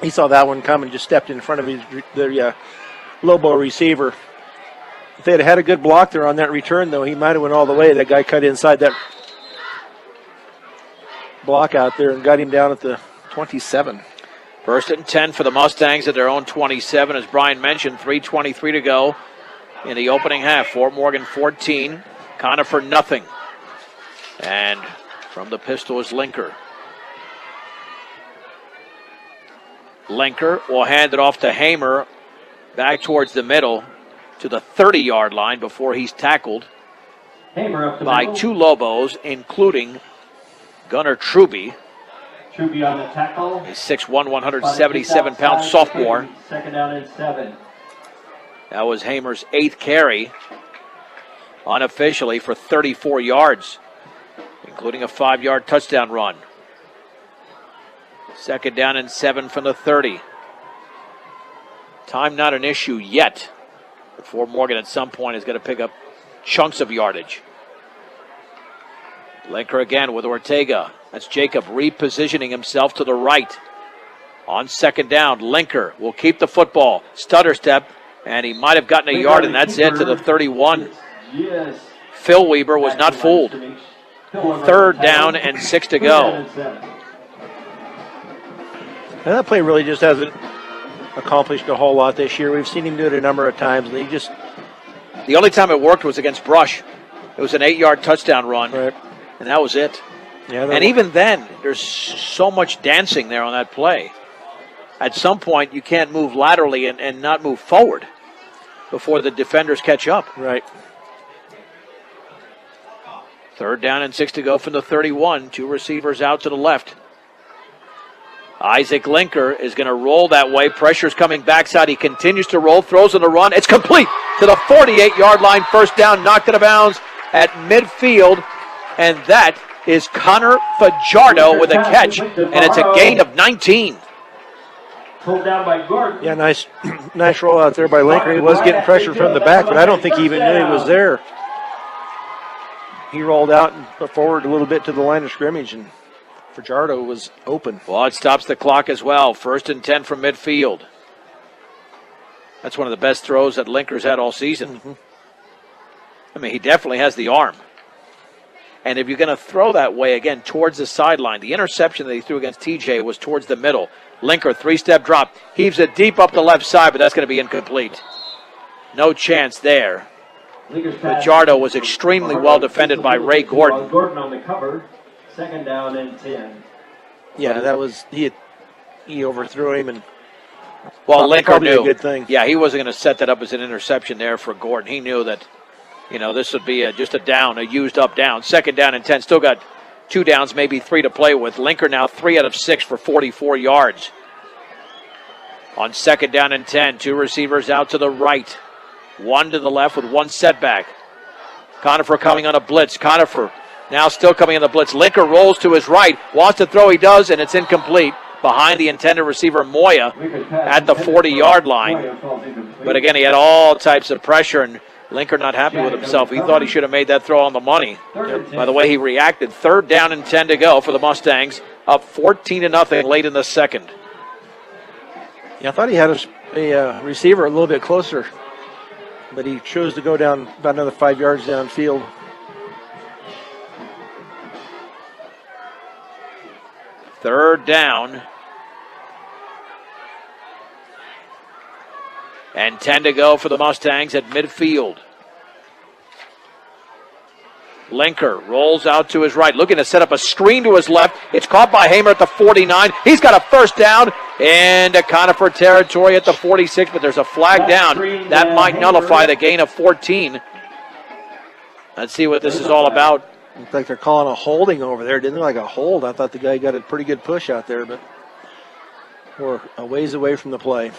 He saw that one come and just stepped in front of the Lobo receiver. If they had a good block there on that return, though, he might have went all the way. That guy cut inside that block out there and got him down at the 27. 1st and 10 for the Mustangs at their own 27. As Brian mentioned, 3:23 to go in the opening half. Fort Morgan 14, Conifer nothing. And from the pistol is Linker. Linker will hand it off to Hamer back towards the middle to the 30-yard line before he's tackled Hamer up the by middle. 2 Lobos, including Gunnar Truby, Truby on the tackle. a 6'1", 177-pound sophomore. 2nd down and 7. That was Hamer's 8th carry unofficially for 34 yards, including a 5-yard touchdown run. 2nd down and 7 from the 30. Time not an issue yet. Fort Morgan at some point is going to pick up chunks of yardage. Linker again with Ortega. That's Jacob repositioning himself to the right. On 2nd down, Linker will keep the football. Stutter step, and he might have gotten a yard, and that's it to the 31. Yes. Phil Weber was not fooled. 3rd down and 6 to go. And that play really just hasn't accomplished a whole lot this year. We've seen him do it a number of times. And the only time it worked was against Brush. It was an 8-yard touchdown run, right. and that was it. Yeah, And even then, there's so much dancing there on that play. At some point, you can't move laterally and not move forward before the defenders catch up. Right. 3rd down and 6 to go from the 31. 2 receivers out to the left. Isaac Linker is going to roll that way. Pressure's coming backside. He continues to roll, throws on the run. It's complete to the 48-yard line. 1st down, knocked out of bounds at midfield. And that is Connor Fajardo with a catch. And it's a gain of 19. Pulled down by Gordon. Yeah, nice roll out there by Linker. He was getting pressure from the back, but I don't think he even knew he was there. He rolled out and forward a little bit to the line of scrimmage, and Fajardo was open. Well, it stops the clock as well. 1st and 10 from midfield. That's one of the best throws that Linker's had all season. Mm-hmm. I mean, he definitely has the arm. And if you're going to throw that way, again, towards the sideline, the interception that he threw against TJ was towards the middle. Linker, 3-step drop, heaves it deep up the left side, but that's going to be incomplete. No chance there. Fajardo was extremely well defended by Ray Gordon. Gordon on the cover. 2nd down and 10. Yeah, that was he overthrew him, and well, Linker probably knew. a good thing. Yeah, he wasn't going to set that up as an interception there for Gordon. He knew that, this would be just a down, a used up down. 2nd down and 10. Still got 2 downs, maybe 3 to play with. Linker now 3 out of 6 for 44 yards. On 2nd down and 10, 2 receivers out to the right. 1 to the left with 1 setback. Conifer coming on a blitz. Conifer now still coming on the blitz. Linker rolls to his right. Wants to throw, he does, and it's incomplete. Behind the intended receiver, Moya, at the 40-yard line. But again, he had all types of pressure, and Linker not happy with himself. He thought he should have made that throw on the money. By the way he reacted, 3rd down and 10 to go for the Mustangs, up 14-0 late in the 2nd. Yeah, I thought he had a receiver a little bit closer, but he chose to go down about another 5 yards downfield. Third down. And 10 to go for the Mustangs at midfield. Linker rolls out to his right, looking to set up a screen to his left. It's caught by Hamer at the 49. He's got a 1st down into Conifer territory at the 46, but there's a flag down. That might nullify the gain of 14. Let's see what this is all about. Looks like they're calling a holding over there. Didn't look like a hold. I thought the guy got a pretty good push out there, but we're a ways away from the play.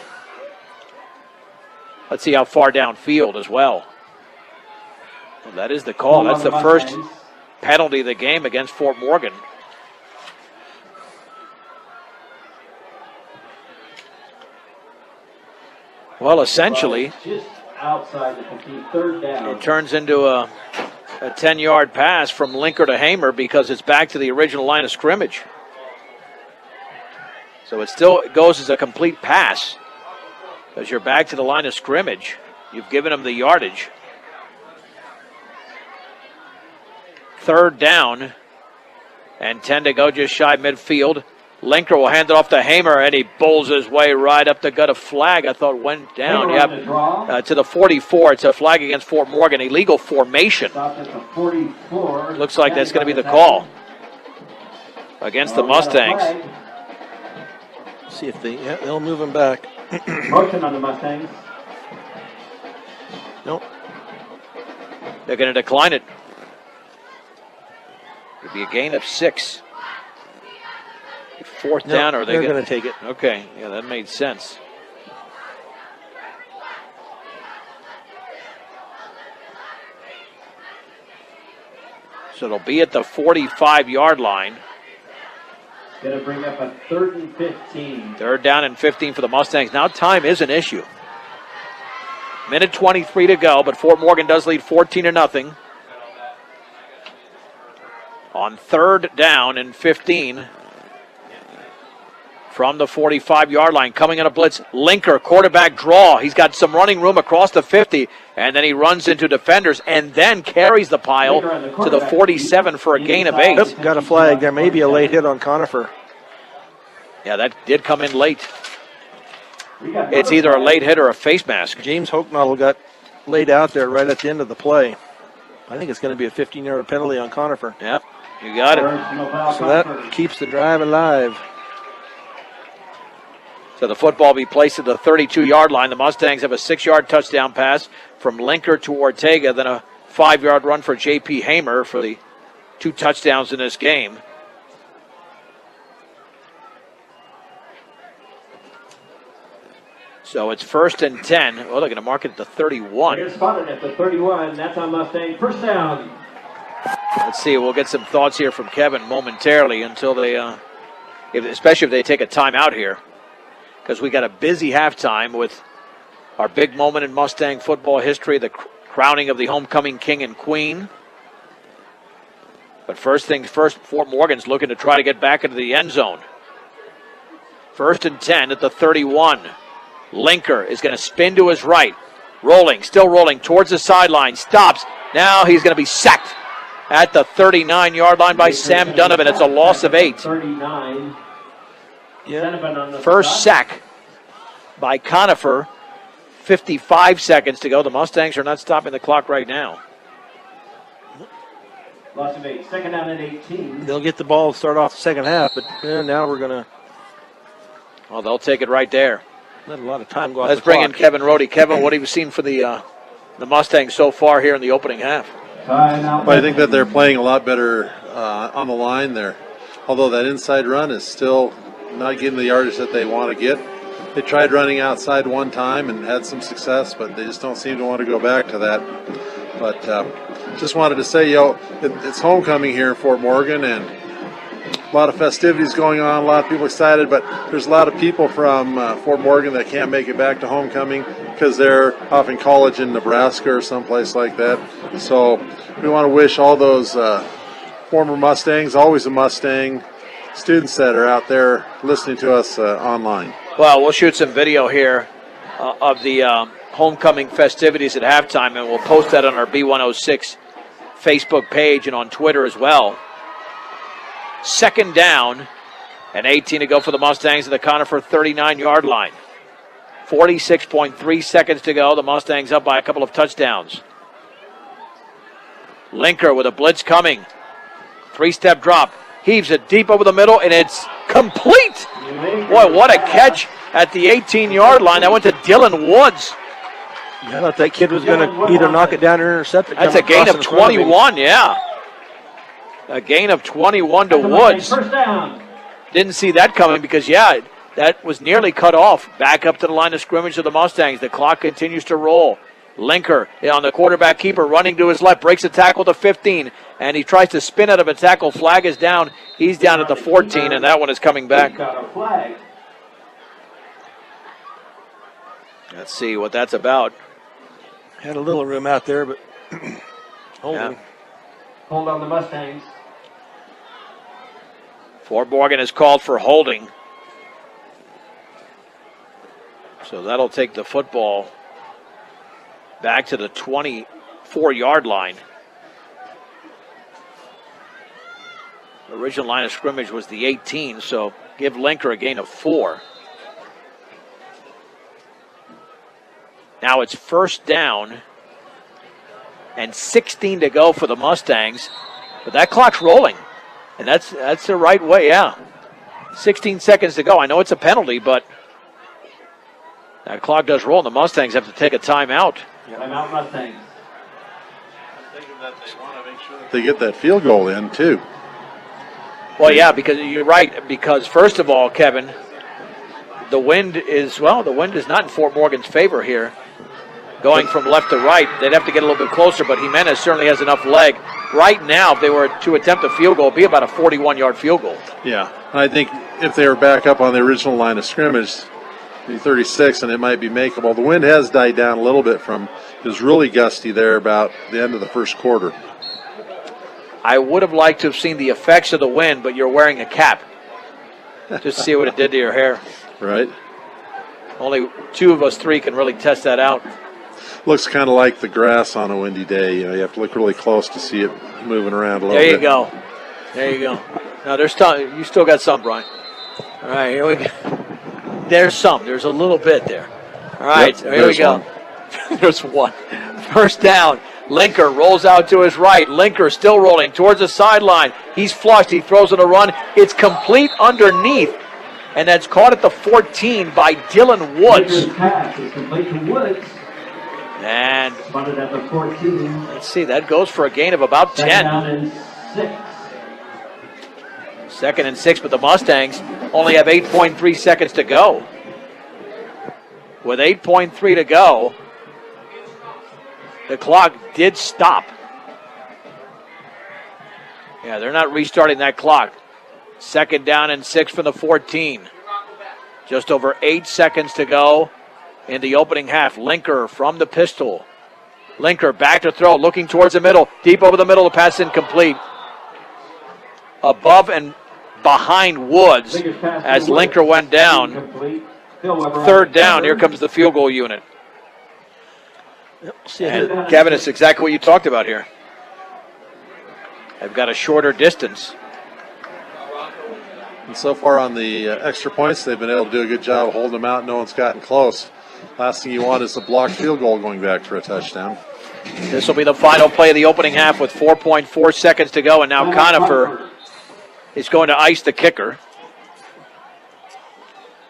Let's see how far downfield as well. Well, that is the call. That's the first penalty of the game against Fort Morgan. Well, essentially, Just outside the complete 3rd down. it turns into a 10-yard pass from Linker to Hamer because it's back to the original line of scrimmage. So it still goes as a complete pass because you're back to the line of scrimmage. You've given them the yardage. 3rd down and 10 to go, just shy midfield. Linker will hand it off to Hamer, and he bowls his way right up the gut. A flag, I thought, went down. Yep, to the 44. It's a flag against Fort Morgan. Illegal formation. Looks like that's going to be the call against the Mustangs. See if they'll move him back. Motion on the Mustangs. Nope. They're going to decline it. It'll be a gain of 6. 4th down, or they're going to take it. Okay, yeah, that made sense. So it'll be at the 45-yard line. Going to bring up a 3rd and 15. 3rd down and 15 for the Mustangs. Now time is an issue. Minute 23 to go, but Fort Morgan does lead 14-0. On 3rd down and 15 from the 45-yard line, coming in a blitz. Linker, quarterback draw. He's got some running room across the 50, and then he runs into defenders and then carries the pile to the 47 for a gain of 8. Yep, got a flag. There may be a late hit on Conifer. Yeah, that did come in late. It's either a late hit or a face mask. James Hoeknottle got laid out there right at the end of the play. I think it's going to be a 15-yard penalty on Conifer. Yep, you got it. So that keeps the drive alive. So the football will be placed at the 32-yard line. The Mustangs have a 6-yard touchdown pass from Linker to Ortega, then a 5-yard run for J.P. Hamer for the 2 touchdowns in this game. So it's 1st and 10. Well, they're going to mark it at the 31. They're spotted at the 31. That's on Mustang. 1st down. Let's see. We'll get some thoughts here from Kevin momentarily until they, especially if they take a timeout here, because we got a busy halftime with our big moment in Mustang football history, the crowning of the homecoming king and queen. But first things first, Fort Morgan's looking to try to get back into the end zone. 1st and 10 at the 31. Linker is going to spin to his right. Rolling, still rolling towards the sideline. Stops. Now he's going to be sacked at the 39-yard line by Sam Donovan. It's a loss of 8. 39. Yeah. First sack by Conifer. 55 seconds to go. The Mustangs are not stopping the clock right now. Loss of 8. 2nd down and 18. They'll get the ball to start off the second half, but now we're going to Well, they'll take it right there. let a lot of time go off Let's the bring clock. in Kevin Rohde. Kevin, what have you seen for the Mustangs so far here in the opening half? Well, I think that they're playing a lot better on the line there. Although that inside run is still not getting the yardage that they want to get. They tried running outside one time and had some success, but they just don't seem to want to go back to that. But just wanted to say, it's homecoming here in Fort Morgan, and a lot of festivities going on, a lot of people excited, but there's a lot of people from Fort Morgan that can't make it back to homecoming because they're off in college in Nebraska or someplace like that. So we want to wish all those former Mustangs, always a Mustang, students that are out there listening to us online. Well, we'll shoot some video here of the homecoming festivities at halftime, and we'll post that on our B106 Facebook page and on Twitter as well. 2nd down and 18 to go for the Mustangs at the Conifer 39-yard line. 46.3 seconds to go. The Mustangs up by a couple of touchdowns. Linker with a blitz coming. 3-step drop. Heaves it deep over the middle, and it's complete. Boy, what a catch at the 18-yard line. That went to Dylan Woods. I thought that kid was going to either knock it down or intercept it. That's a gain of 21, yeah. A gain of 21 to Woods. 1st down. Didn't see that coming because, that was nearly cut off. Back up to the line of scrimmage of the Mustangs. The clock continues to roll. Linker on the quarterback keeper running to his left. Breaks a tackle to 15. And he tries to spin out of a tackle. Flag is down. He's down at the 14, and that one is coming back. Got a flag. Let's see what that's about. Had a little room out there, but holding. Yeah. Hold on the Mustangs. Fort Morgan is called for holding. So that'll take the football back to the 24-yard line. The original line of scrimmage was the 18, so give Linker a gain of 4. Now it's first down and 16 to go for the Mustangs, but that clock's rolling, and that's the right way, yeah. 16 seconds to go. I know it's a penalty, but that clock does roll, and the Mustangs have to take a timeout. Timeout Mustangs. I'm thinking that they want to make sure that they get that field goal in, too. Well, yeah, because you're right, because first of all, Kevin, the wind is not in Fort Morgan's favor here. Going from left to right, they'd have to get a little bit closer, but Jimenez certainly has enough leg. Right now, if they were to attempt a field goal, it would be about a 41-yard field goal. Yeah, I think if they were back up on the original line of scrimmage, be 36, and it might be makeable. The wind has died down a little bit it was really gusty there about the end of the first quarter. I would have liked to have seen the effects of the wind, but you're wearing a cap. Just see what it did to your hair. Right. Only 2 of us 3 can really test that out. Looks kind of like the grass on a windy day. You have to look really close to see it moving around a little bit. There you go. There you go. Now, you still got some, Brian. All right, here we go. There's some. There's a little bit there. All right, Yep, here we go. There's one. First down. Linker rolls out to his right. Linker still rolling towards the sideline. He's flushed. He throws on a run. It's complete underneath, and that's caught at the 14 by Dylan Woods. Pass is complete to Woods. And Spotted at the 14. let's see, that goes for a gain of about 10. Second down and 6. 2nd and 6, but the Mustangs only have 8.3 seconds to go. With 8.3 to go, the clock did stop. Yeah, they're not restarting that clock. 2nd down and 6 from the 14. Just over 8 seconds to go in the opening half. Linker from the pistol. Linker back to throw, looking towards the middle. Deep over the middle, the pass incomplete. Above and behind Woods as Linker went down. 3rd down, here comes the field goal unit. And Kevin, it's exactly what you talked about here. They've got a shorter distance. And so far on the extra points, they've been able to do a good job of holding them out. No one's gotten close. Last thing you want is a blocked field goal going back for a touchdown. This will be the final play of the opening half with 4.4 seconds to go. And now Conifer is going to ice the kicker.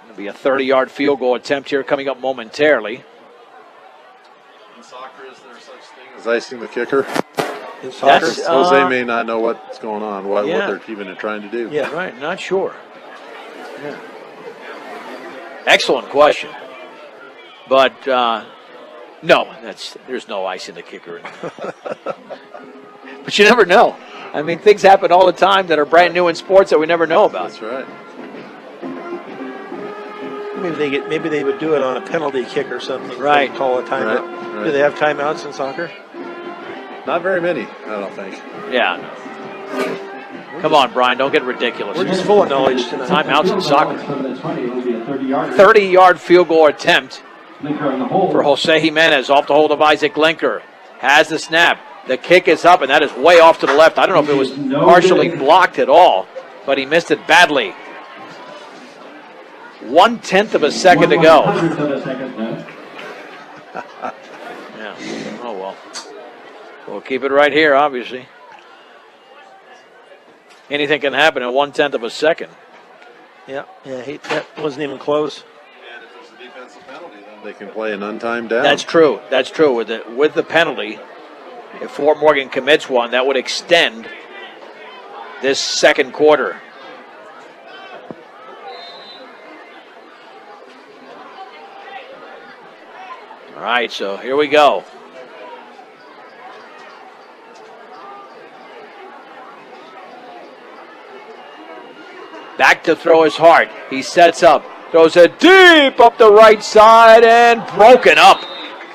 It'll be a 30-yard field goal attempt here coming up momentarily. In soccer, is there such thing as icing the kicker? In soccer? Jose may not know what's going on, what yeah. they're even trying to do. Yeah. Right, not sure. Yeah. Excellent question. But, no, there's no ice in the kicker. But you never know. I mean, things happen all the time that are brand new in sports that we never know about. That's right. Maybe they would do it on a penalty kick or something. Right. Call a timeout. Right. Do they have timeouts in soccer? Not very many, I don't think. Yeah. Come on, Brian, don't get ridiculous. We're just full of knowledge tonight. Timeouts in soccer. From the 20, it will be a 30-yard. 30-yard field goal attempt Linker in the hole. for Jose Jimenez, off the hold of Isaac Linker. Has the snap. The kick is up, and that is way off to the left. I don't know if it was partially blocked at all, but he missed it badly. 1/10 of a second to go. 1/100th of a second, no. Yeah. Oh, well. We'll keep it right here, obviously. Anything can happen in 1/10 of a second. Yeah, that wasn't even close. And if there's a defensive penalty, then they can play an untimed down. That's true. That's true. With the penalty, if Fort Morgan commits one, that would extend this second quarter. All right, so here we go. Back to throw his heart. He sets up, throws it deep up the right side and broken up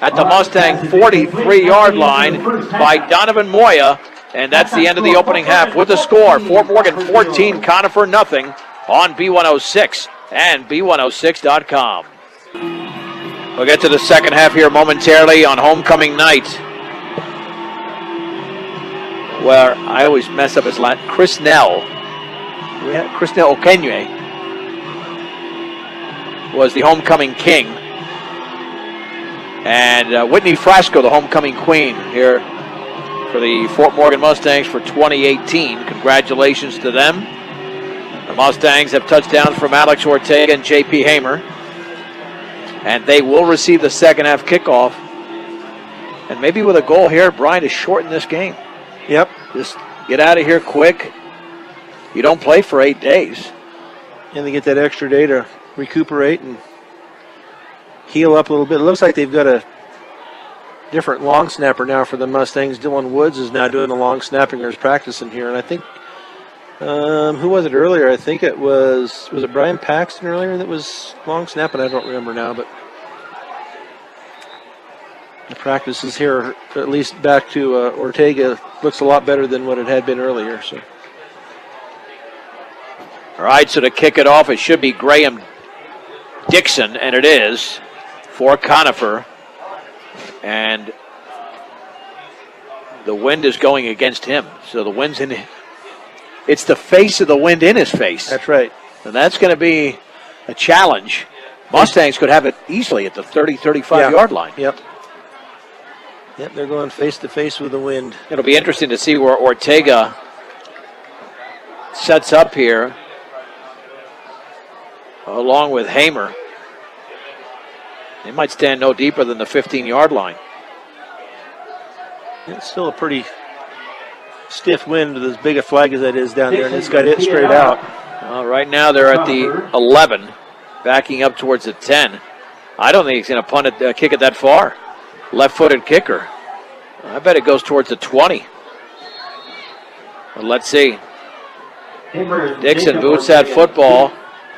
at the Mustang 43-yard line by Donovan Moya. And that's the end of the opening half with the score. Fort Morgan 14, Conifer nothing on B106 and B106.com. We'll get to the second half here momentarily on homecoming night, where I always mess up his last. Chris Nell Okenye was the homecoming king, and Whitney Frasco, the homecoming queen here for the Fort Morgan Mustangs for 2018. Congratulations to them. The Mustangs have touchdowns from Alex Ortega and J.P. Hamer, and they will receive the second half kickoff. And maybe with a goal here, Brian, to shorten this game. Yep. Just get out of here quick. You don't play for 8 days. And they get that extra day to recuperate and heal up a little bit. It looks like they've got a different long snapper now for the Mustangs. Dylan Woods is now doing the long snapping or is practicing here. And I think, who was it earlier? I think it was it Brian Paxton earlier that was long snapping? I don't remember now, but the practices here, at least back to Ortega, looks a lot better than what it had been earlier. So. All right, so to kick it off, it should be Graham Dixon, and it is for Conifer. And the wind is going against him. So the wind's in. It's the face of the wind in his face. That's right. And that's going to be a challenge. Mustangs could have it easily at the 30, 35-yard line. Yep. Yep, they're going face-to-face with the wind. It'll be interesting to see where Ortega sets up here, along with Hamer. They might stand no deeper than the 15-yard line. It's still a pretty stiff wind with as big a flag as that is down there, and it's got it straight out. Right now they're at the 11, backing up towards the 10. I don't think he's going to punt it, kick it that far. Left-footed kicker. I bet it goes towards the 20. But let's see. Dixon boots that football.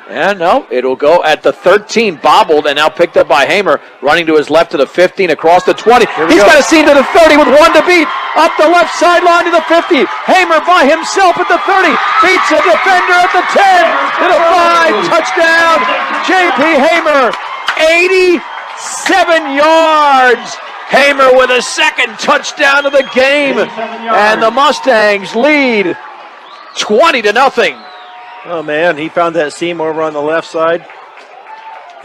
And no, it'll go at the 13, bobbled, and now picked up by Hamer, running to his left to the 15, across the 20. He's got a seam to the 30 with one to beat. Up the left sideline to the 50. Hamer by himself at the 30. Beats a defender at the 10. To the 5. Touchdown. J.P. Hamer, 87 yards. Hamer with a second touchdown of the game. And the Mustangs lead 20-0. Oh, man, he found that seam over on the left side.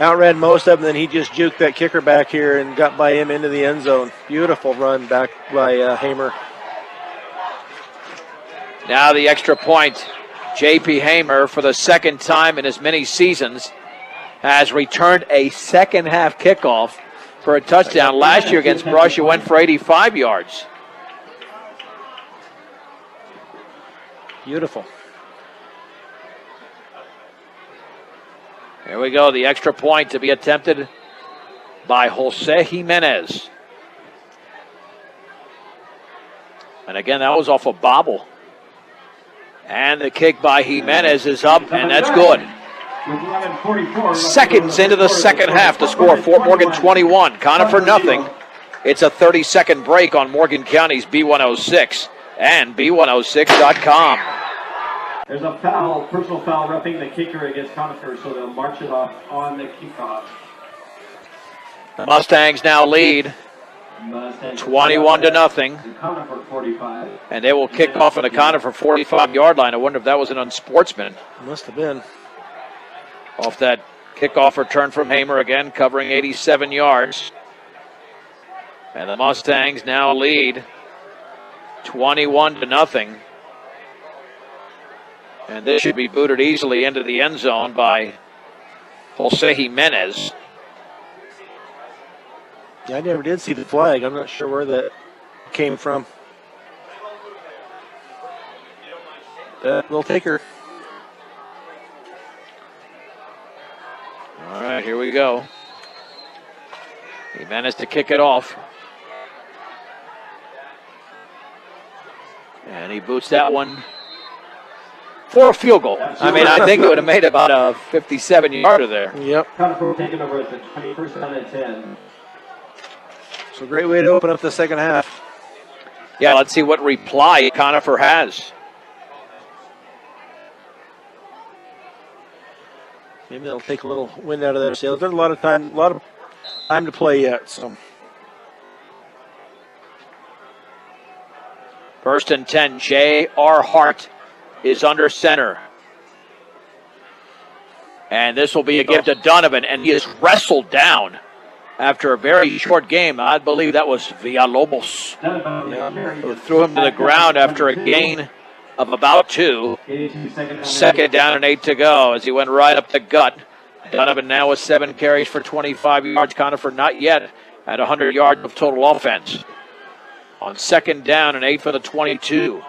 Outran most of them, then he just juked that kicker back here and got by him into the end zone. Beautiful run back by Hamer. Now the extra point. J.P. Hamer, for the second time in as many seasons, has returned a second-half kickoff for a touchdown. Last year against Brush, it went for 85 yards. Beautiful. Here we go, the extra point to be attempted by Jose Jimenez. And again, that was off a bobble. And the kick by Jimenez is up, and that's good. Seconds into the second half to score Fort Morgan 21, Conifer nothing. It's a 30-second break on Morgan County's B106 and B106.com. There's a foul, personal foul, roughing the kicker against Conifer, so they'll march it off on the kickoff. The Mustangs now lead 21-0. Conifer 45. And they will kick off on the Conifer 45-yard line. I wonder if that was an unsportsman. Must have been. Off that kickoff return from Hamer again, covering 87 yards. And the Mustangs now lead 21-0. And this should be booted easily into the end zone by Jose Jimenez. Yeah, I never did see the flag. I'm not sure where that came from. We'll take her. All right, here we go. Jimenez to kick it off. And he boots that one for a field goal. I mean, I think it would have made about a 57-yarder there. Yep. Conifer taking over at the 21st down and 10. So great way to open up the second half. Yeah, let's see what reply Conifer has. Maybe they'll take a little wind out of their sails. There's a lot of time, a lot of time to play yet. So First and 10, J.R. Hart is under center. And this will be a give to Donovan, and he is wrestled down after a very short game. I believe that was Villalobos. Who threw him to the ground after a gain of about 2. Second down and 8 to go as he went right up the gut. Donovan now with 7 carries for 25 yards. Conifer not yet at 100 yards of total offense. On second down and 8 for the 22.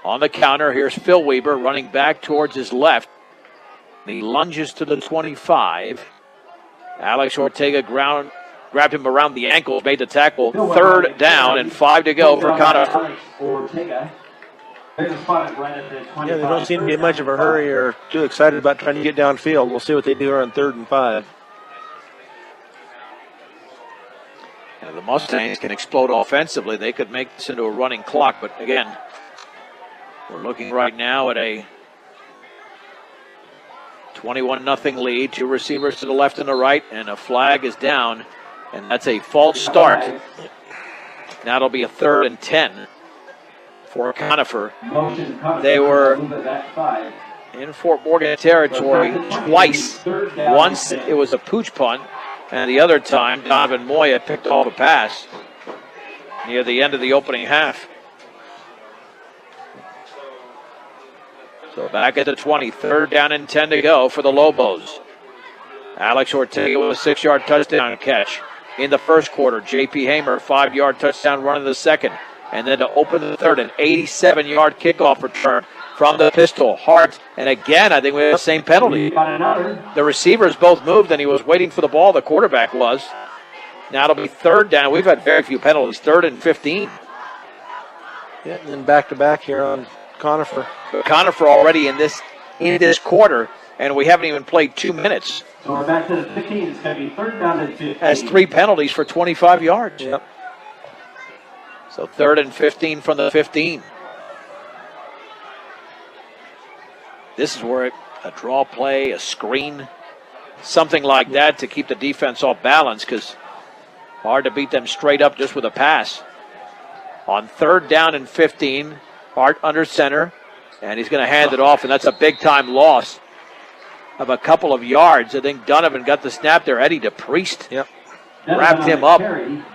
On the counter, here's Phil Weber running back towards his left. He lunges to the 25. Alex Ortega grabbed him around the ankles, made the tackle. Third down and 5 to go for Conifer. yeah, they don't seem to be in much of a hurry or too excited about trying to get downfield. We'll see what they do on 3rd and 5. And the Mustangs can explode offensively. They could make this into a running clock, but again, we're looking right now at a 21-0 lead. 2 receivers to the left and the right, and a flag is down, and that's a false start. Now it'll be a 3rd and 10 for Conifer. They were in Fort Morgan territory twice. Once it was a pooch punt, and the other time Donovan Moya picked off a pass near the end of the opening half. So back at the 20, 3rd down and 10 to go for the Lobos. Alex Ortega with a 6-yard touchdown catch in the first quarter. J.P. Hamer, 5-yard touchdown run in the second. And then to open the third, an 87-yard kickoff return from the pistol. Hart, and again, I think we have the same penalty. The receivers both moved, and he was waiting for the ball. The quarterback was. Now it'll be 3rd down. We've had very few penalties. 3rd and 15. Yeah, and then back-to-back here on Conifer. Conifer already in this quarter, and we haven't even played 2 minutes. So we're back to the 15. It's going to be 3rd down and 15. Has 3 penalties for 25 yards. Yep. So 3rd and 15 from the 15. This is where a draw play, a screen, something like that to keep the defense off balance, because hard to beat them straight up just with a pass. On 3rd down and 15, Hart under center, and he's going to hand it off, and that's a big-time loss of a couple of yards. I think Donovan got the snap there. Eddie DePriest wrapped him up and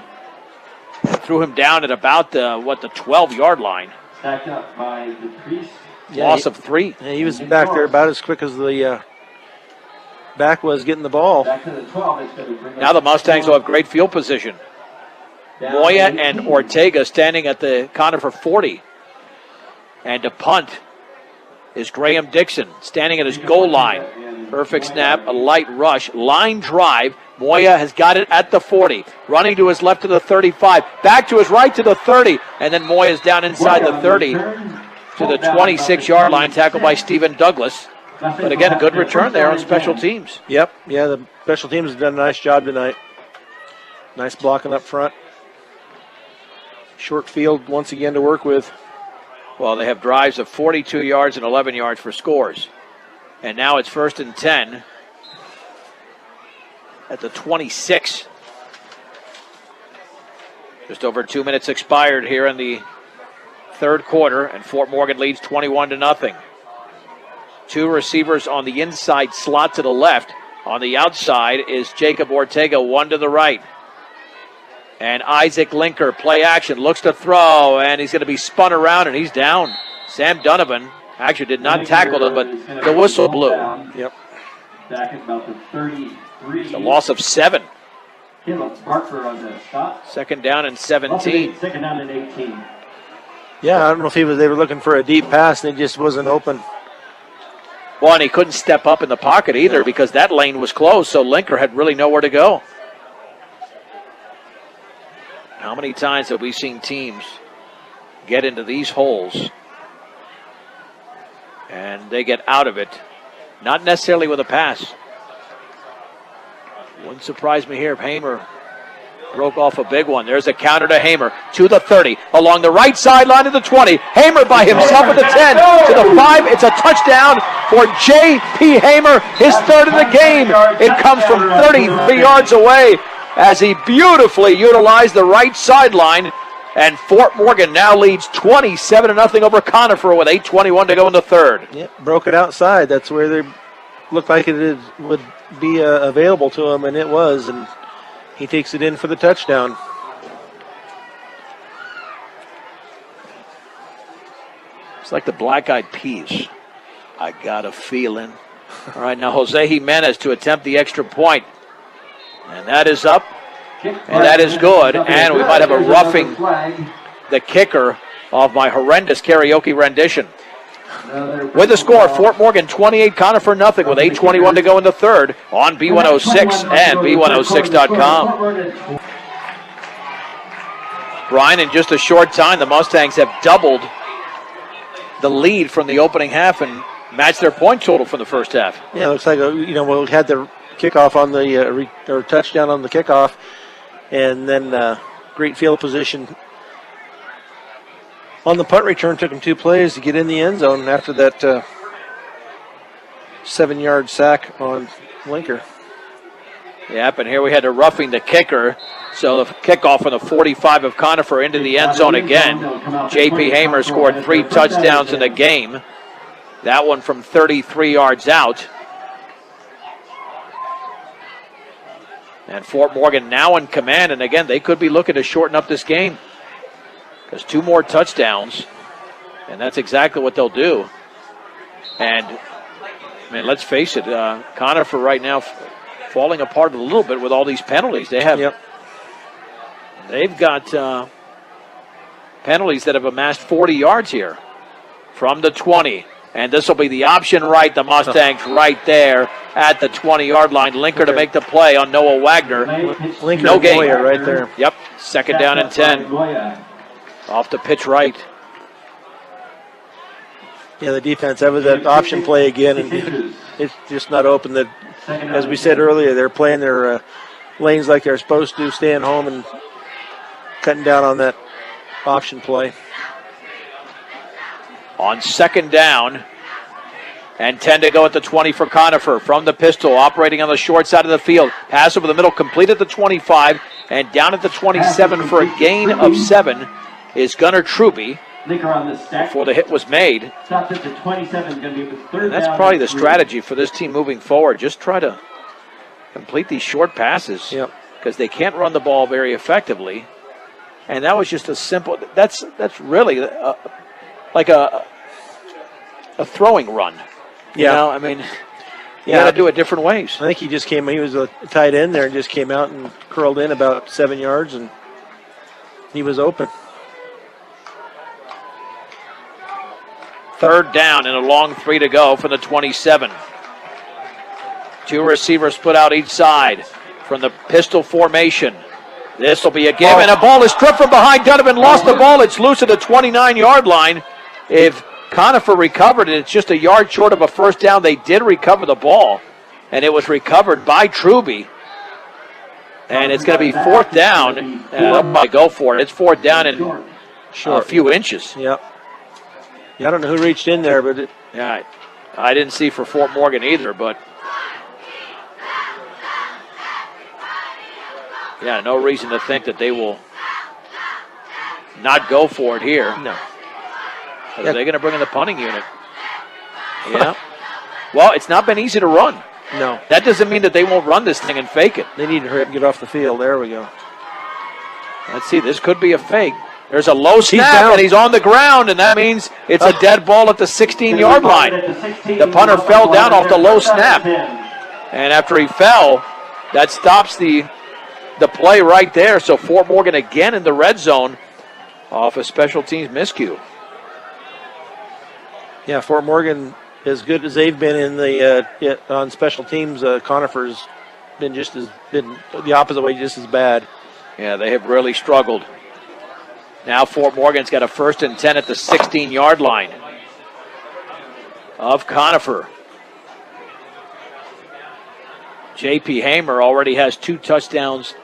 threw him down at about the 12-yard line. Stacked up by DePriest. Loss of 3. Yeah, he was back there about as quick as the back was getting the ball. Back to the 12. Now the Mustangs will have great field position. Moya and Ortega standing at the Conifer 40. And to punt is Graham Dixon standing at his goal line. Perfect snap, a light rush, line drive. Moya has got it at the 40. Running to his left to the 35. Back to his right to the 30. And then Moya's down inside the 30 to the 26-yard line, tackled by Stephen Douglas. But again, a good return there on special teams. Yep, yeah, the special teams have done a nice job tonight. Nice blocking up front. Short field once again to work with. Well, they have drives of 42 yards and 11 yards for scores. And now it's 1st and 10 at the 26. Just over 2 minutes expired here in the 3rd quarter, and Fort Morgan leads 21-0. 2 receivers on the inside slot to the left. On the outside is Jacob Ortega, 1 to the right. And Isaac Linker, play action, looks to throw, and he's going to be spun around, and he's down. Sam Donovan actually did not tackle him, but the whistle blew. Yep. Back at about the 33. It's a loss of 7. Caleb Barker on the stop. 2nd down and 17. 2nd down and 18. Yeah, I don't know if they were looking for a deep pass and it just wasn't open. Well, and he couldn't step up in the pocket either because that lane was closed, so Linker had really nowhere to go. How many times have we seen teams get into these holes and they get out of it? Not necessarily with a pass. Wouldn't surprise me here if Hamer broke off a big one. There's a counter to Hamer to the 30, along the right sideline to the 20. Hamer by himself at the 10 to the 5. It's a touchdown for J.P. Hamer, his third of the game. It comes from 33 yards away as he beautifully utilized the right sideline. And Fort Morgan now leads 27-0 over Conifer with 8:21 to go in the third. Yep, broke it outside. That's where they looked like would be available to him, and it was. And he takes it in for the touchdown. It's like the Black-Eyed Peas. I got a feeling. All right, now Jose Jimenez to attempt the extra point. And that is up. And that is good. And we might have a roughing the kicker of my horrendous karaoke rendition. With the score, Fort Morgan 28, Conifer nothing with 8:21 to go in the third on B106 and B106.com. Brian, in just a short time, the Mustangs have doubled the lead from the opening half and matched their point total from the first half. Yeah, it looks like, we had the kickoff on the, or touchdown on the kickoff. And then great field position on the punt return. Took him 2 plays to get in the end zone after that 7-yard sack on Linker. Yep, and here we had a roughing the kicker. So the kickoff from the 45 of Conifer into the end zone again. J.P. Hamer scored 3 touchdowns in the game. That one from 33 yards out. And Fort Morgan now in command, and again, they could be looking to shorten up this game. Because 2 more touchdowns, and that's exactly what they'll do. And, man, let's face it, Conifer right now falling apart a little bit with all these penalties. They've got penalties that have amassed 40 yards here from the 20. And this will be the option right. The Mustangs right there at the 20-yard line. Linker to make the play on Noah Wagner. Linker no gain. Right there. Yep, second down and 10. Off the pitch right. Yeah, the defense, that was that option play again, and it's just not open. That, as we said earlier, they're playing their lanes like they're supposed to, staying home and cutting down on that option play. On second down and 10 to go at the 20 for Conifer. From the pistol, operating on the short side of the field. Pass over the middle, complete at the 25, and down at the 27 for a gain of 7 is Gunnar Truby before the hit was made. And that's probably the strategy for this team moving forward. Just try to complete these short passes because they can't run the ball very effectively. And that was just a simple, that's really like a throwing run. You know, I mean, you got to do it different ways. I think he was a tight end there and just came out and curled in about 7 yards, and he was open. Third down and a long 3 to go from the 27. 2 receivers split out each side from the pistol formation. This will be a give, and a ball is stripped from behind. Donovan lost the ball. It's loose at the 29-yard line. If Conifer recovered it, it's just a yard short of a first down. They did recover the ball, and it was recovered by Truby. And it's going to be fourth down. And I go for it. It's fourth down in a few inches. Yep. Yeah, I don't know who reached in there, but I didn't see for Fort Morgan either, but no reason to think that they will not go for it here. No. Are they going to bring in the punting unit? Yeah. Well, it's not been easy to run. No. That doesn't mean that they won't run this thing and fake it. They need to hurry up and get off the field. There we go. Let's see. This could be a fake. There's a low snap, and he's on the ground, and that means it's a dead ball at the 16-yard line. The punter fell down off the low snap. And after he fell, that stops the play right there. So Fort Morgan again in the red zone off a special teams miscue. Yeah, Fort Morgan, as good as they've been in the on special teams, Conifer's been the opposite way, just as bad. Yeah, they have really struggled. Now Fort Morgan's got a 1st and 10 at the 16-yard line of Conifer. J.P. Hamer already has 2 touchdowns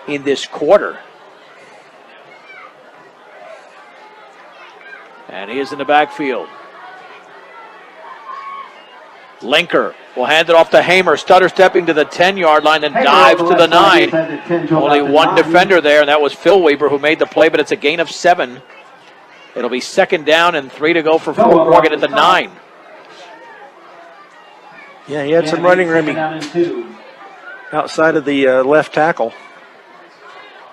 in this quarter. And he is in the backfield. Linker will hand it off to Hamer. Stutter stepping to the 10-yard line, then dives to the 9. Only one defender there, and that was Phil Weber who made the play, but it's a gain of 7. It'll be 2nd down and 3 to go for Fort Morgan at the 9. Yeah, he had some running room outside of the left tackle.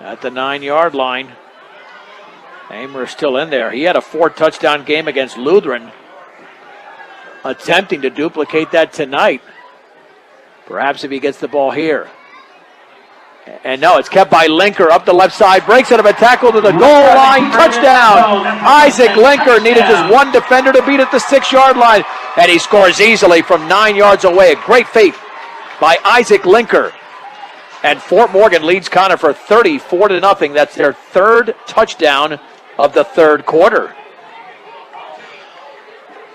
At the 9-yard line. Hamer is still in there. He had a 4-touchdown game against Lutheran. Attempting to duplicate that tonight. Perhaps if he gets the ball here. And no, it's kept by Linker up the left side. Breaks out of a tackle to the goal line. Touchdown. Isaac Linker needed just one defender to beat at the 6-yard line. And he scores easily from 9 yards away. A great feat by Isaac Linker. And Fort Morgan leads Conifer 34-0. That's their 3rd touchdown of the 3rd quarter.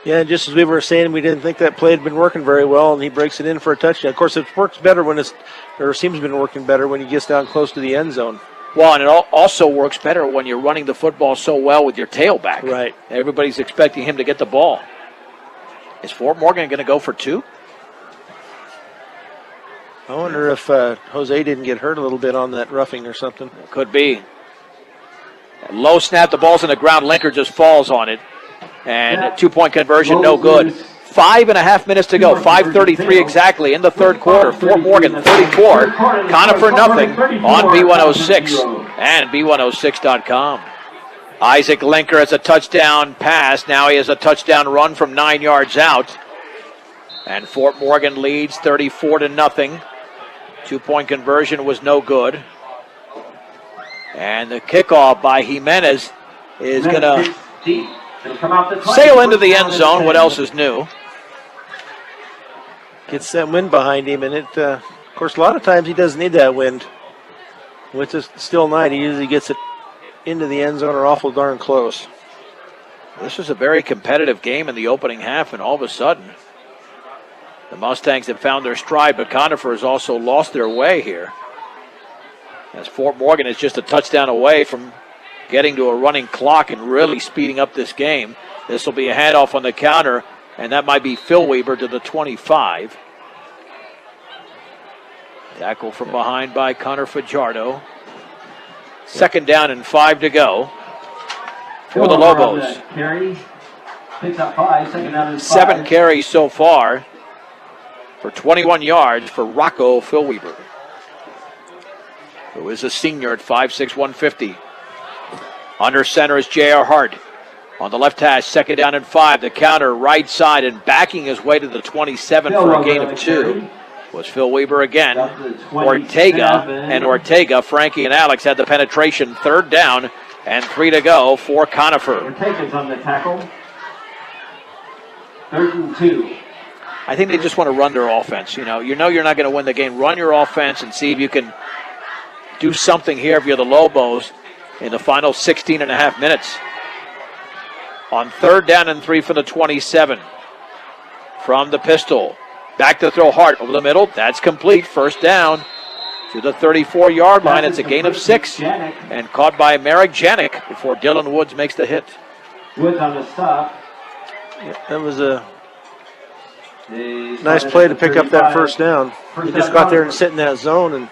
Yeah, just as we were saying, we didn't think that play had been working very well, and he breaks it in for a touchdown. Of course, it works better when seems to have been working better when he gets down close to the end zone. Well, and it also works better when you're running the football so well with your tailback. Right. Everybody's expecting him to get the ball. Is Fort Morgan going to go for 2? I wonder if Jose didn't get hurt a little bit on that roughing or something. Could be. Low snap, the ball's on the ground. Linker just falls on it. And a 2-point conversion, no good. 5.5 minutes to go. 5:33 exactly in the 3rd quarter. Fort Morgan 34, Conifer nothing on B106 and B106.com. Isaac Linker has a touchdown pass. Now he has a touchdown run from 9 yards out. And Fort Morgan leads 34-0. 2-point conversion was no good. And the kickoff by Jimenez is going to sail into the end zone. What else is new? Gets that wind behind him, and it, of course, a lot of times he doesn't need that wind. With a still night, he usually gets it into the end zone or awful darn close. This was a very competitive game in the opening half, and all of a sudden, the Mustangs have found their stride, but Conifer has also lost their way here. As Fort Morgan is just a touchdown away from getting to a running clock and really speeding up this game. This will be a handoff on the counter, and that might be Phil Weber to the 25. Tackle from behind by Connor Fajardo. 2nd down and 5 to go for the Lobos. Picks up 5, 2nd down and 5. 7 carries so far for 21 yards for Rocco Phil Weber, who is a senior at 5'6", 150. Under center is J.R. Hart. On the left hash, 2nd down and 5. The counter right side and backing his way to the 27 for a gain of 2 was Phil Weber again. Ortega, Frankie and Alex had the penetration. 3rd down and 3 to go for Conifer. Ortega's on the tackle. 3rd and 2. I think they just want to run their offense. You know you're not going to win the game. Run your offense and see if you can do something here if you're the Lobos in the final 16.5 minutes. On 3rd down and 3 for the 27. From the pistol. Back to throw Hart over the middle. That's complete. 1st down to the 34-yard line. It's a gain of 6. And caught by Merrick Janik before Dylan Woods makes the hit. Woods on the stop. Yeah, that was a nice play to pick up that 1st down. He just got there and sit in that zone, and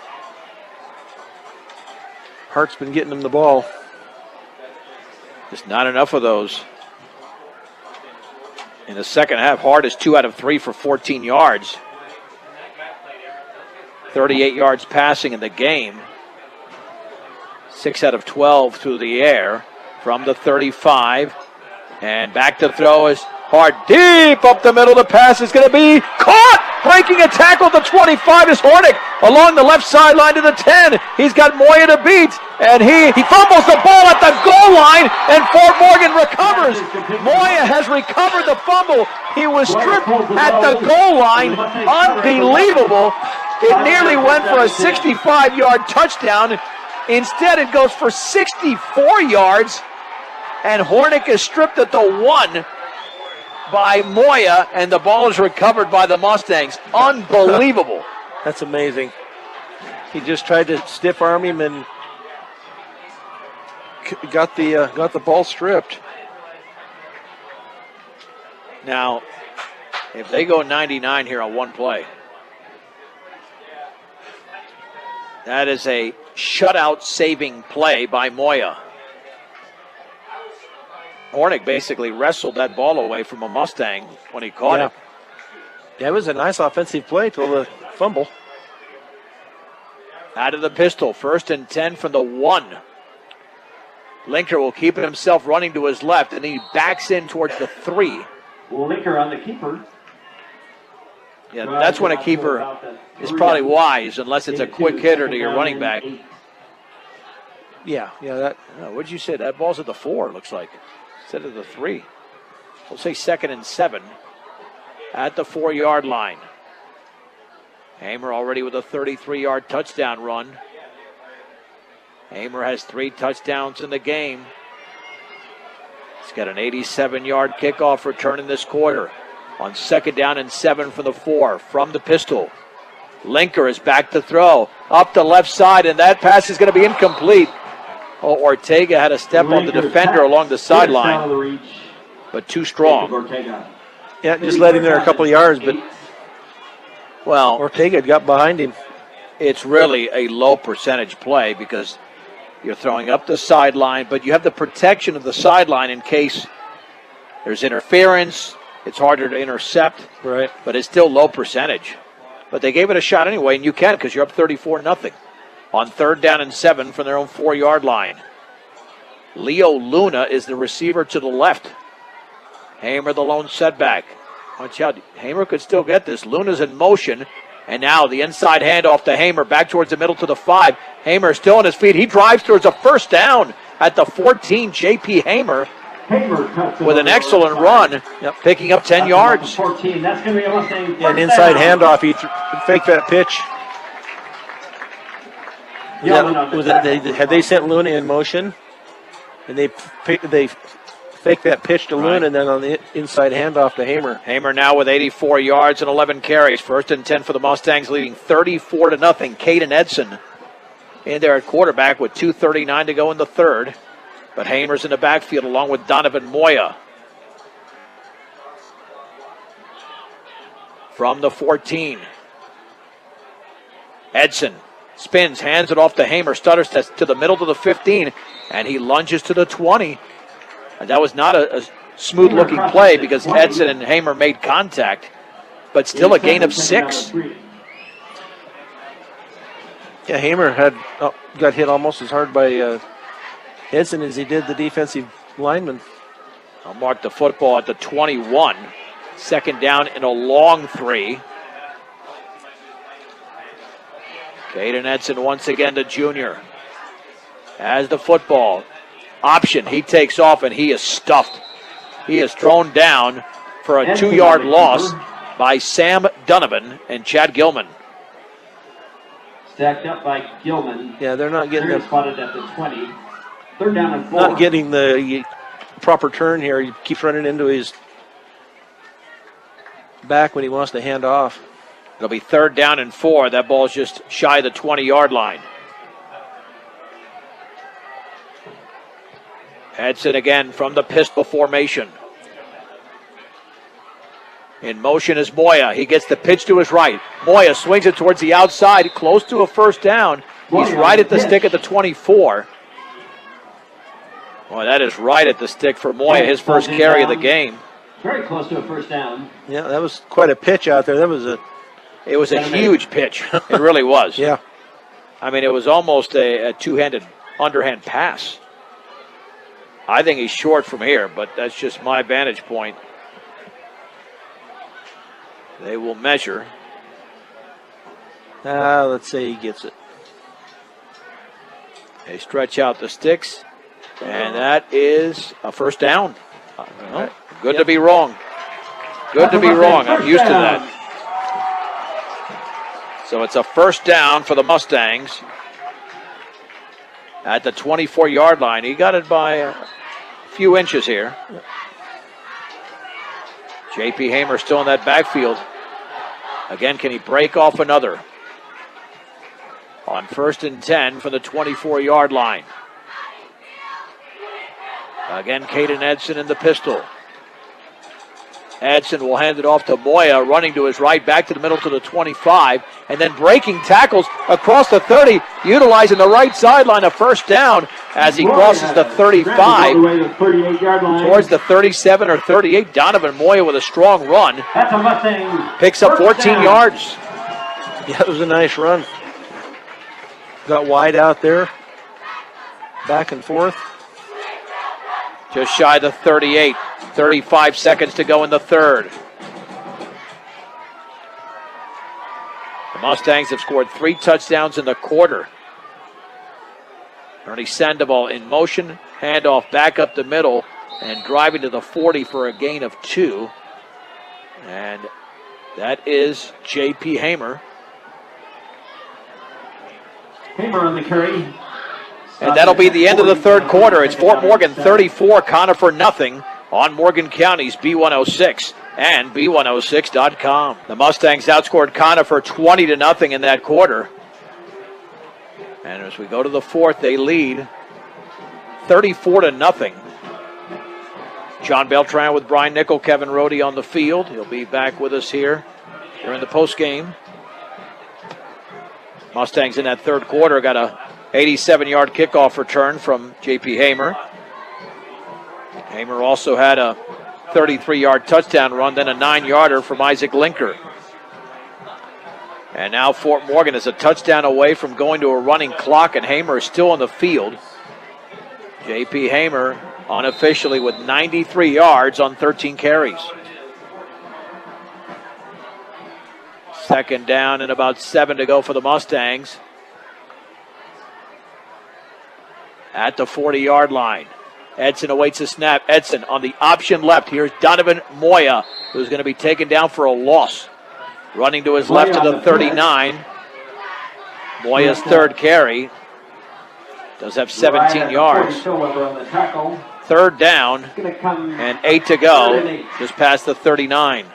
Hart's been getting him the ball. Just not enough of those. In the 2nd half, Hart is 2 out of 3 for 14 yards. 38 yards passing in the game. 6 out of 12 through the air from the 35. And back to throw is Hart deep up the middle. The pass is going to be caught. Breaking a tackle. The 25 is Hornick along the left sideline to the 10. He's got Moya to beat. And he fumbles the ball at the goal line, and Fort Morgan recovers. Moya has recovered the fumble. He was stripped at the goal line. Unbelievable. It nearly went for a 65-yard touchdown. Instead, it goes for 64 yards, and Hornick is stripped at the 1 by Moya, and the ball is recovered by the Mustangs. Unbelievable. That's amazing. He just tried to stiff arm him and got the ball stripped. Now, If they go 99 here on one play, that is a shutout saving play by Moya. Hornick basically wrestled that ball away from a Mustang when he caught it. Yeah, it was a nice offensive play till the fumble. Out of the pistol, 1st and 10 from the 1. Linker will keep himself running to his left, and he backs in towards the 3. Linker on the keeper. Yeah, that's when a keeper is probably wise, unless it's a quick hitter to your running back. Yeah, that. What'd you say? That ball's at the 4, looks like, instead of the 3. We'll say 2nd and 7 at the 4-yard line. Hamer already with a 33-yard touchdown run. Hamer has 3 touchdowns in the game. He's got an 87-yard kickoff return in this quarter. On 2nd down and 7 from the 4, from the pistol. Linker is back to throw. Up the left side, and that pass is going to be incomplete. Oh, Ortega had a step on the defender along the sideline, but too strong. Yeah, just led him there a couple of yards, but well, Ortega got behind him. It's really a low percentage play because you're throwing up the sideline, but you have the protection of the sideline in case there's interference. It's harder to intercept, right? But it's still low percentage. But they gave it a shot anyway, and you can because you're up 34-0 on 3rd down and 7 from their own 4-yard line. Leo Luna is the receiver to the left. Hamer the lone setback. Watch out, Hamer could still get this. Luna's in motion, and now the inside handoff to Hamer, back towards the middle to the 5. Hamer still on his feet. He drives towards a 1st down at the 14. J.P. Hamer with an excellent run, picking up 10 yards. 14. That's going to be a Mustang. Yeah, an inside handoff. He faked that pitch. Had they sent Luna in motion, and they faked that pitch to Luna, and then on the inside handoff to Hamer. Hamer now with 84 yards and 11 carries. 1st and 10 for the Mustangs, leading 34-0. Caden Edson in there at quarterback with 2:39 to go in the 3rd. But Hamer's in the backfield along with Donovan Moya. From the 14. Edson spins, hands it off to Hamer, stutters to the middle to the 15, and he lunges to the 20. And that was not a smooth-looking play because Edson and Hamer made contact, but still a gain of 6. Yeah, Hamer got hit almost as hard by Edson as he did the defensive lineman. I'll mark the football at the 21. 2nd down and a long 3. Caden Edson once again, the junior, has the football. Option, he takes off and he is stuffed. He is thrown down for a 2-yard loss by Sam Donovan and Chad Gilman. Stacked up by Gilman. Yeah, they're not getting the spotted at the 20. 3rd down and 4. Not getting the proper turn here. He keeps running into his back when he wants to hand off. It'll be 3rd down and 4. That ball's just shy of the 20-yard line. Edson again from the pistol formation. In motion is Moya. He gets the pitch to his right. Moya swings it towards the outside, close to a 1st down. He's right at the stick at the 24. Boy, that is right at the stick for Moya, his first carry of the game. Very close to a 1st down. Yeah, that was quite a pitch out there. It was a huge pitch. It really was. Yeah. I mean, it was almost a two-handed underhand pass. I think he's short from here, but that's just my vantage point. They will measure. Let's say he gets it. They stretch out the sticks, and that is a 1st down. Well, good to be wrong. Good to be wrong. I'm used to that. So it's a 1st down for the Mustangs at the 24-yard line. He got it by a few inches here. J.P. Hamer still in that backfield. Again, can he break off another? On 1st and 10 from the 24-yard line. Again, Caden Edson in the pistol. Edson will hand it off to Moya, running to his right, back to the middle to the 25, and then breaking tackles across the 30, utilizing the right sideline, a first down as he crosses the 35 towards the 37 or 38. Donovan Moya with a strong run. That's a Mustang. Picks up 14 yards. Yeah, it was a nice run. Got wide out there. Back and forth. Just shy of the 38. 35 seconds to go in the third. The Mustangs have scored 3 touchdowns in the quarter. Ernie Sandoval in motion, handoff back up the middle, and driving to the 40 for a gain of 2. And that is J.P. Hamer. Hamer on the carry. And that'll be the end of the third quarter. It's Fort Morgan 34, Conifer nothing on Morgan County's B106 and B106.com. The Mustangs outscored Conifer 20-0 in that quarter. And as we go to the fourth, they lead 34-0. John Beltran with Brian Nickel, Kevin Rohde on the field. He'll be back with us here during the postgame. Mustangs in that third quarter got a 87-yard kickoff return from J.P. Hamer. Hamer also had a 33-yard touchdown run, then a 9-yarder from Isaac Linker. And now Fort Morgan is a touchdown away from going to a running clock, and Hamer is still on the field. J.P. Hamer unofficially with 93 yards on 13 carries. Second down and about 7 to go for the Mustangs. At the 40-yard line. Edson awaits a snap. Edson on the option left. Here's Donovan Moya, who's going to be taken down for a loss. Running to his left to the 39. Moya's third carry. Does have 17 yards. Third down and 8 to go. Just past the 39.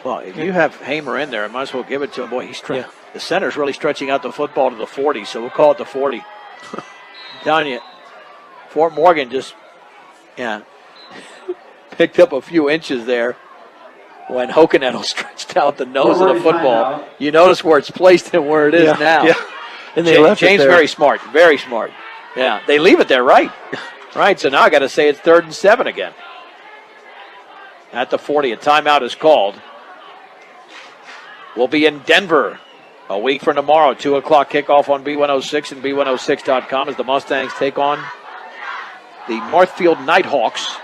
Well, if you have Hamer in there, I might as well give it to him. Boy, the center's really stretching out the football to the 40, so we'll call it the 40. I'm telling you, Fort Morgan just, picked up a few inches there when Hokenettle stretched out the nose of the football. You notice where it's placed and where it is now. Yeah. And they left James it there. very smart, very smart. Yeah, they leave it there, right? Right, so now I got to say it's 3rd and 7 again. At the 40, a timeout is called. We'll be in Denver a week from tomorrow. 2 o'clock kickoff on B106 and B106.com as the Mustangs take on the Northfield Nighthawks,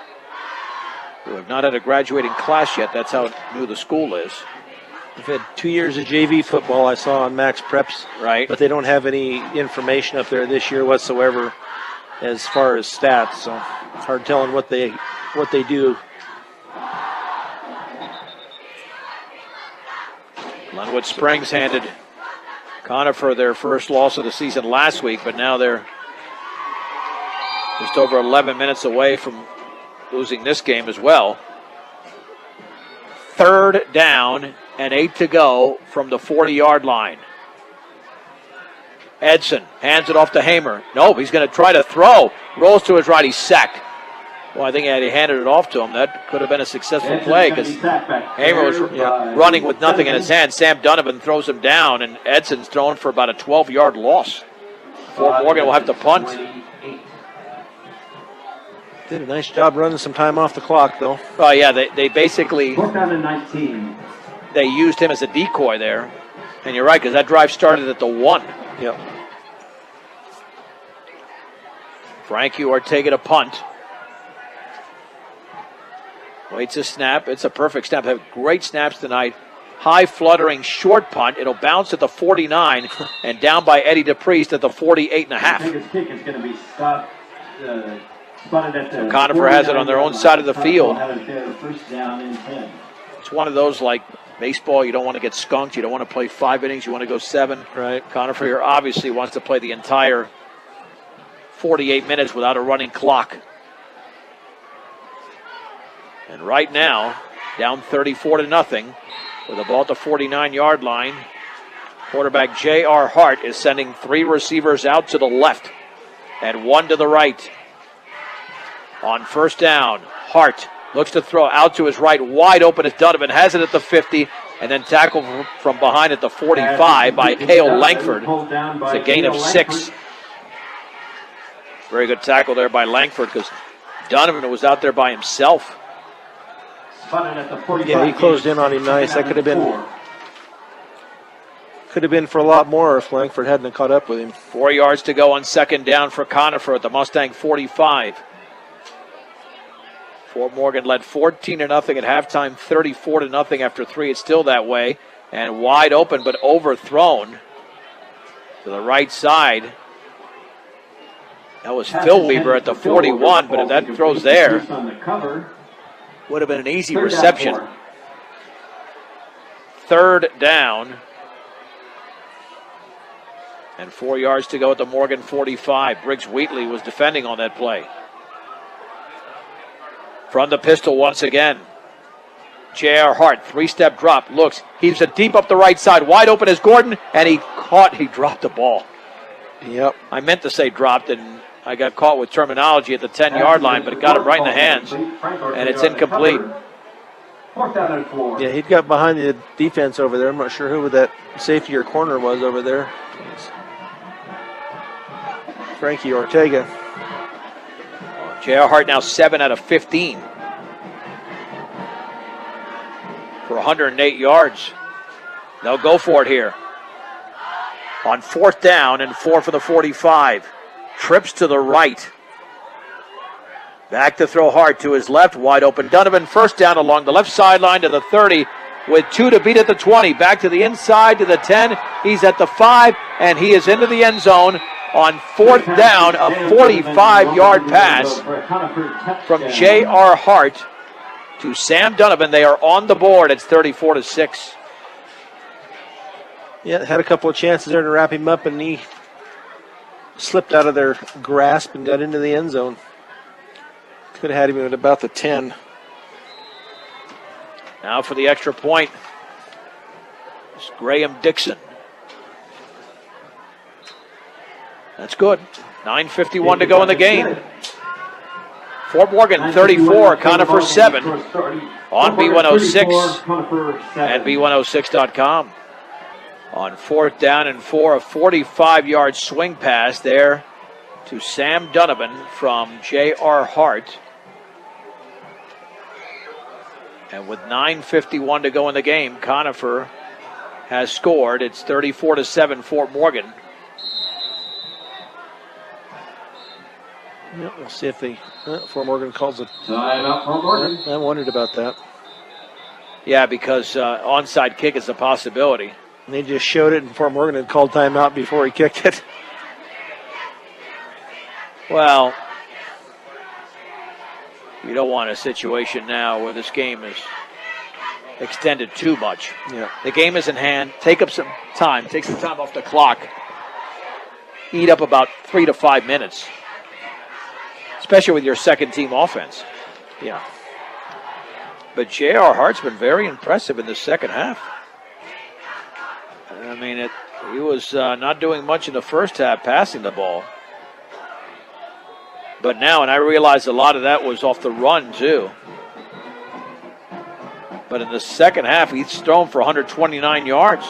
who have not had a graduating class yet. That's how new the school is. They've had 2 years of JV football, I saw on Max Preps. Right. But they don't have any information up there this year whatsoever as far as stats. So it's hard telling what they do. Glenwood Springs handed Conifer their first loss of the season last week, but now they're just over 11 minutes away from losing this game as well. 3rd down and 8 to go from the 40-yard line. Edson hands it off to Hamer. Nope, he's going to try to throw. Rolls to his right, he's sacked. Well, I think had he handed it off to him, that could have been a successful play because Hamer was running with nothing in his hand. Sam Donovan throws him down, and Edson's thrown for about a 12-yard loss. Fort Morgan will have to punt. Did a nice job running some time off the clock, though. Oh, yeah, they basically down to 19. They used him as a decoy there. And you're right, because that drive started at the 1. Yep. Frank, you are taking a punt. Waits a snap. It's a perfect snap. Have great snaps tonight. High fluttering short punt. It'll bounce at the 49 and down by Eddie DePriest at the 48 and a half. I think his kick is going to be spotted at the Conifer has it on their own side of the field. First down and 10. It's one of those like baseball. You don't want to get skunked. You don't want to play 5 innings. You want to go 7. Right. Conifer here obviously wants to play the entire 48 minutes without a running clock. And right now, down 34-0 with the ball at the 49-yard line. Quarterback J.R. Hart is sending 3 receivers out to the left and 1 to the right. On first down, Hart Looks to throw out to his right, wide open as Donovan has it at the 50, and then tackled from behind at the 45 by Hale Langford. It's a gain of 6. Very good tackle there by Langford because Donovan was out there by himself. Yeah, he closed in on him nice. That could have been for a lot more if Langford hadn't caught up with him. 4 yards to go on second down for Conifer at the Mustang 45. Fort Morgan led 14-0 at halftime, 34-0 after 3. It's still that way. And wide open, but overthrown to the right side. That was Phil Weaver at the 41, but if that throws there, would have been an easy reception. Third down. And 4 yards to go at the Morgan 45. Briggs Wheatley was defending on that play. From the pistol once again. J.R. Hart, 3-step drop, looks, heaves it deep up the right side, wide open as Gordon, and he dropped the ball. Yep. I meant to say dropped, and I got caught with terminology at the 10-yard line, but it got him right in the hands, and it's incomplete. Yeah, he got behind the defense over there. I'm not sure who that safety or corner was over there. Frankie Ortega. J.R. Hart now 7 out of 15 for 108 yards. They'll go for it here. On fourth down and 4 for the 45. Trips to the right. Back to throw Hart to his left, wide open. Donovan first down along the left sideline to the 30 with 2 to beat at the 20. Back to the inside to the 10. He's at the 5, and he is into the end zone. On fourth down, a 45-yard pass from J.R. Hart to Sam Donovan. They are on the board. It's 34-6. Yeah, had a couple of chances there to wrap him up, and he slipped out of their grasp and got into the end zone. Could have had him at about the 10. Now for the extra point, it's Graham Dixon. That's good. 9:51 to go in the game. Fort Morgan 34, Conifer 7 on B106 and B106.com. On fourth down and 4, a 45-yard swing pass there to Sam Donovan from J.R. Hart. And with 9:51 to go in the game, Conifer has scored. It's 34-7 Fort Morgan. Yeah, we'll see if Fort Morgan calls it. Timeout Fort Morgan. I wondered about that. Yeah, because onside kick is a possibility. And they just showed it, and Fort Morgan had called timeout before he kicked it. Well, you don't want a situation now where this game is extended too much. Yeah. The game is in hand. Take some time off the clock. Eat up about 3 to 5 minutes, especially with your second-team offense. Yeah. But J.R. Hart's been very impressive in the second half. I mean, he was not doing much in the first half passing the ball. But now, and I realize a lot of that was off the run, too. But in the second half, he's thrown for 129 yards.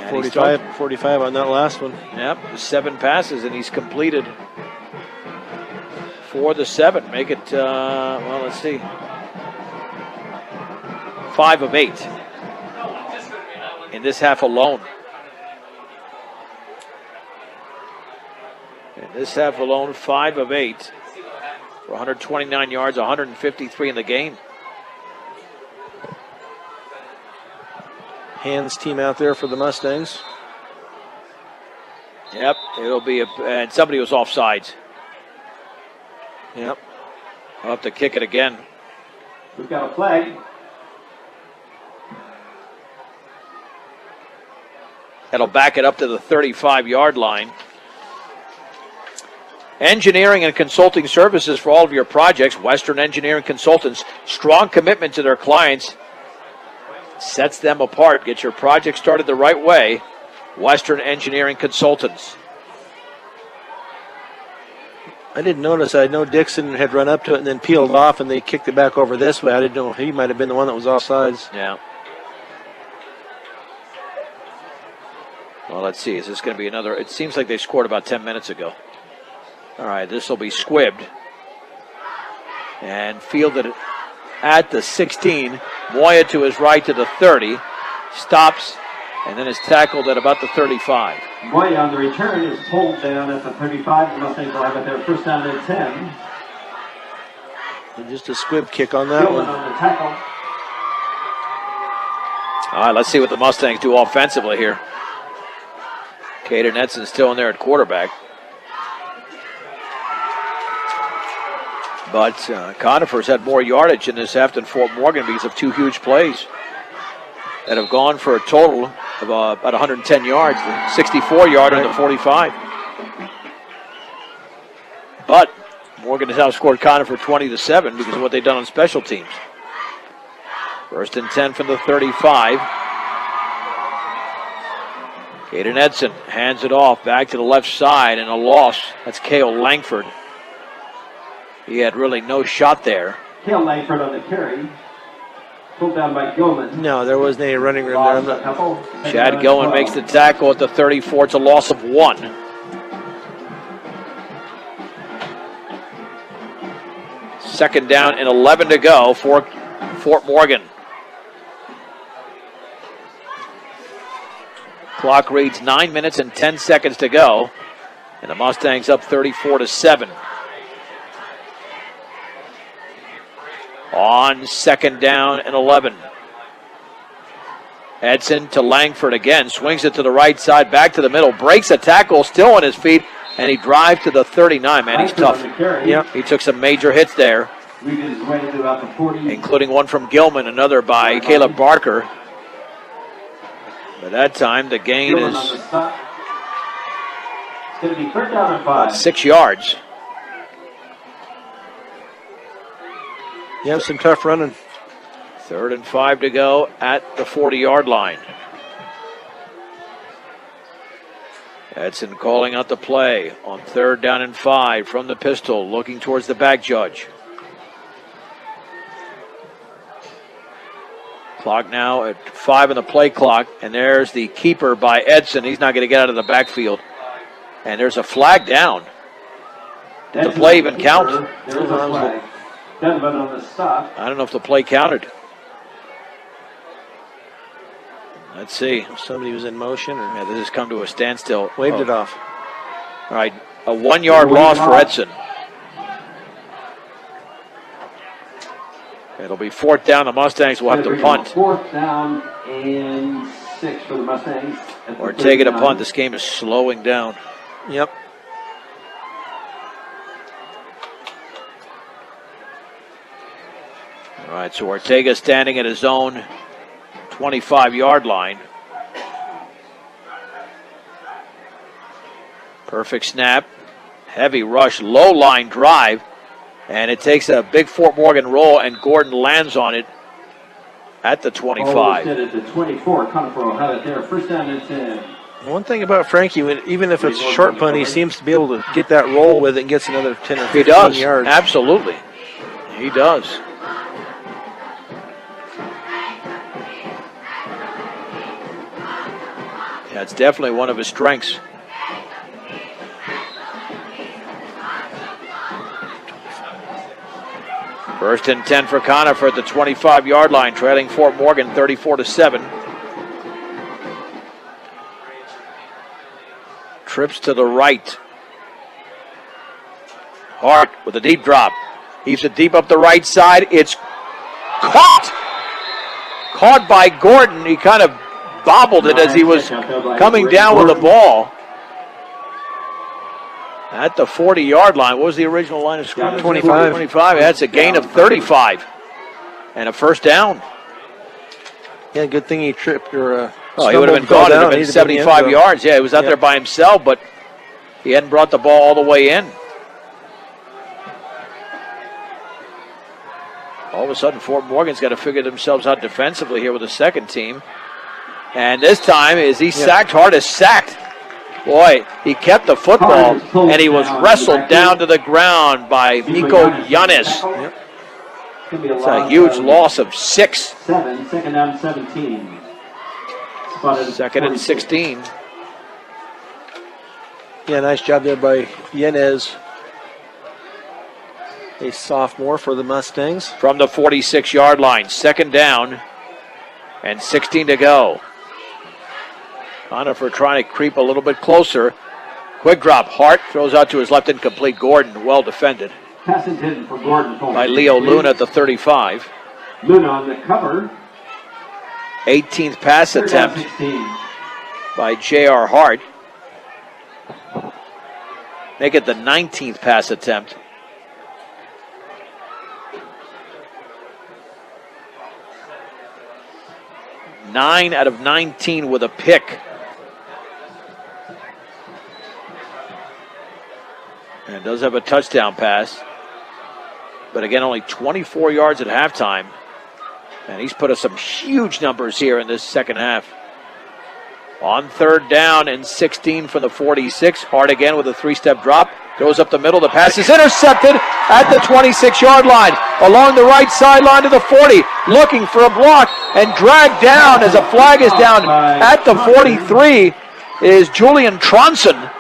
45 on that last one. Yep, 7 passes, and he's completed 4 of the 7. Make it, well, let's see, 5 of 8 in this half alone. In this half alone, 5 of 8 for 129 yards, 153 in the game. Hands team out there for the Mustangs. Yep, it'll be and somebody was offsides. Yep. I'll have to kick it again. We've got a flag. That'll back it up to the 35-yard line. Engineering and consulting services for all of your projects. Western Engineering Consultants, strong commitment to their clients, sets them apart. Get your project started the right way. Western Engineering Consultants. I didn't notice. I know Dixon had run up to it and then peeled off, and they kicked it back over this way. I didn't know he might have been the one that was offsides. Yeah. Well, let's see. Is this going to be another? It seems like they scored about 10 minutes ago. All right, this will be squibbed. And fielded at the 16. Moya to his right to the 30. Stops, and then is tackled at about the 35. Moya on the return is pulled down at the 35. The Mustangs will have it there first down and 10. And just a squib kick on that Gilman one. on the tackle. All right, let's see what the Mustangs do offensively here. Caden Edson still in there at quarterback. But Conifer's had more yardage in this half than Fort Morgan because of two huge plays that have gone for a total of about 110 yards, the 64-yarder and the 45. But Morgan has outscored Conifer 20-7 because of what they've done on special teams. First and 10 from the 35. Caden Edson hands it off back to the left side, and a loss. That's Cale Langford. He had really no shot there. Cale Langford on the carry. Pulled down by Gilman. No, there wasn't any running room there. I'm not- Chad Gilman makes the tackle at the 34. It's a loss of 1. Second down and 11 to go for Fort Morgan. Clock reads 9 minutes and 10 seconds to go. And the Mustangs up 34-7. On second down and 11. Edson to Langford again. Swings it to the right side, back to the middle. Breaks a tackle, still on his feet. And he drives to the 39. Man, he's tough. Yeah. He took some major hits there, His way to about the 40. including one from Gilman, another by Caleb Barker. But that time the gain Gilman on is the stop. It's going to be third down and 5. about 6 yards. Yeah, some tough running. 3rd and 5 to go at the 40-yard line. Edson calling out the play on 3rd down and 5 from the pistol, looking towards the back judge. Clock now at 5 on the play clock, and there's the keeper by Edson. He's not going to get out of the backfield. And there's a flag down. Did the play even count? There's a flag. Donovan on the stop. I don't know if the play counted. Let's see. Somebody was in motion or Yeah, this has come to a standstill. waved it off. All right, a 1-yard loss for Edson. It'll be 4th down. The Mustangs will have to punt. 4th down and 6 for the Mustangs. Or take it a punt. This game is slowing down. Yep. All right, so Ortega standing at his own 25-yard line. Perfect snap. Heavy rush, low line drive. And it takes a big Fort Morgan roll, and Gordon lands on it at the 25. At the 24. Conifer will have it there. First down and 10. One thing about Frankie, even if it's a short punt, he seems to be able to get that roll with it and gets another 10 or 15 He does, yards. absolutely. He does. Yeah, it's definitely one of his strengths. First and 10 for Conifer at the 25-yard line, trailing Fort Morgan 34-7. Trips to the right. Hart with a deep drop. Heaves it deep up the right side. It's caught. Caught by Gordon. He kind of bobbled it as he was coming down with the ball. At the 40-yard line. What was the original line of scrimmage? 25. 25. That's a gain of 35. And a first down. Yeah, good thing he tripped or Oh, he would have been gone. It would have been 75 yards. Yeah, he was out there by himself, but he hadn't brought the ball all the way in. All of a sudden, Fort Morgan's got to figure themselves out defensively here with the second team. And this time, is he sacked? Hart is sacked. Boy, he kept the football, and he was wrestled down to the ground by Miko Yanis. Yep. It's a huge loss of 6. 7, second down 17. Second and 16. Yeah, nice job there by Yanez. A sophomore for the Mustangs. From the 46-yard line, second down and 16 to go. Conifer trying to creep a little bit closer. Quick drop. Hart throws out to his left, incomplete. Gordon, well defended Pass intended for Gordon. by Leo Luna at the 35. Luna on the cover. 18th pass Third down, attempt 16. by J.R. Hart. Make it the 19th pass attempt. Nine out of 19 with a pick. And does have a touchdown pass. But again, only 24 yards at halftime. And he's put us some huge numbers here in this second half. On third down and 16 for the 46. Hart again with a 3-step drop. Goes up the middle. The pass is intercepted at the 26-yard line. Along the right sideline to the 40. Looking for a block and dragged down as a flag is down at the 43 is Julian Tronson.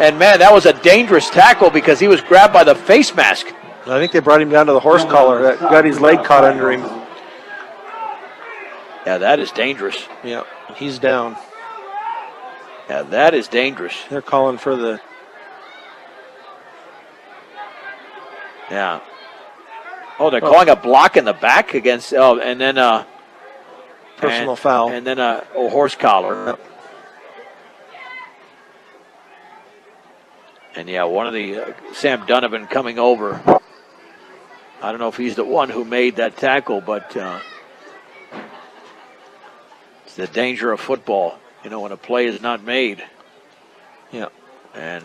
And man, that was a dangerous tackle because he was grabbed by the face mask. I think they brought him down to the horse collar. That got his leg caught under him. Yeah, that is dangerous. Yeah, he's down. Yeah, that is dangerous. They're calling for the... Yeah. Oh, they're calling a block in the back against... Oh, and then... Personal foul. And then a horse collar. Yep. And yeah, one of the... Sam Donovan coming over. I don't know if he's the one who made that tackle, but... it's the danger of football, you know, when a play is not made. Yeah. And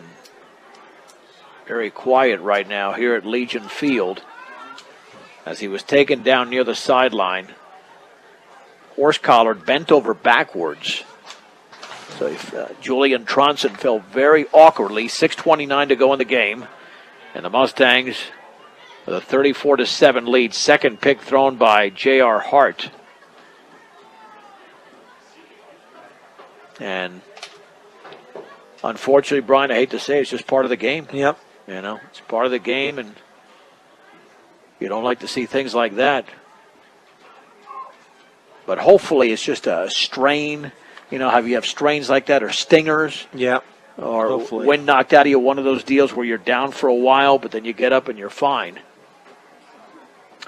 very quiet right now here at Legion Field as he was taken down near the sideline. Horse collared, bent over backwards. So Julian Tronson fell very awkwardly. 6:29 to go in the game. And the Mustangs with a 34-7 lead. Second pick thrown by J.R. Hart. And unfortunately, Brian, I hate to say it, it's just part of the game. Yep. You know, it's part of the game, and you don't like to see things like that. But hopefully it's just a strain. You know, you have strains like that or stingers? Yeah. Or hopefully. wind knocked out of you, one of those deals where you're down for a while, but then you get up and you're fine.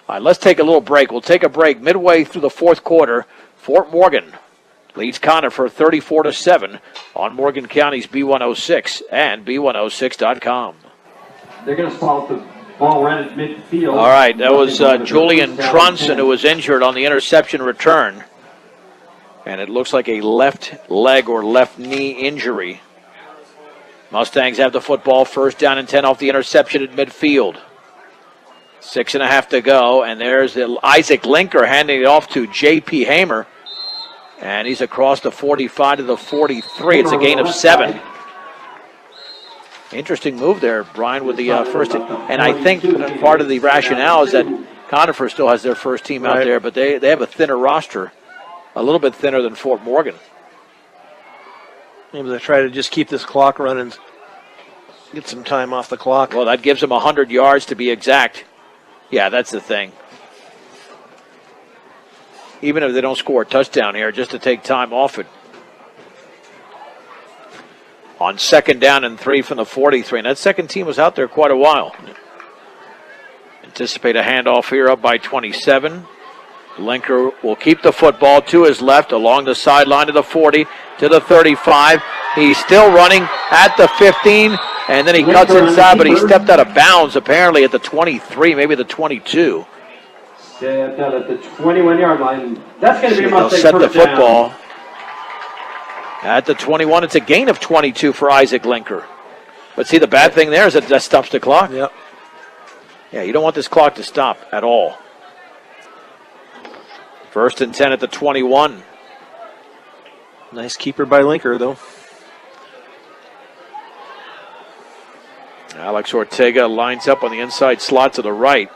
All right, let's take a little break. We'll take a break midway through the fourth quarter. Fort Morgan leads Conifer 34-7 on Morgan County's B106 and B106.com. They're going to spot the ball right at midfield. All right, that was Julian Tronson who was injured on the interception return. And it looks like a left leg or left knee injury. Mustangs have the football, first down and 10 off the interception at midfield. 6.5 to go, and there's Isaac Linker handing it off to J.P. Hamer. And he's across the 45 to the 43. It's a gain of 7. Interesting move there, Brian, with the first. And I think part of the rationale is that Conifer still has their first team out there, but they have a thinner roster, a little bit thinner than Fort Morgan. Maybe they try to just keep this clock running, get some time off the clock. Well, that gives them 100 yards to be exact. Yeah, that's the thing. Even if they don't score a touchdown here, just to take time off it. On second down and 3 from the 43. And that second team was out there quite a while. Anticipate a handoff here up by 27. Linker will keep the football to his left along the sideline to the 40 to the 35. He's still running at the 15, and then he cuts inside, but he stepped out of bounds apparently at the 23, maybe the 22. Stepped out at the 21-yard line. That's going to be a They'll mistake. set the football at the 21. It's a gain of 22 for Isaac Linker. But see, the bad thing there is that stops the clock. Yep. Yeah, you don't want this clock to stop at all. First and 10 at the 21. Nice keeper by Linker, though. Alex Ortega lines up on the inside slot to the right.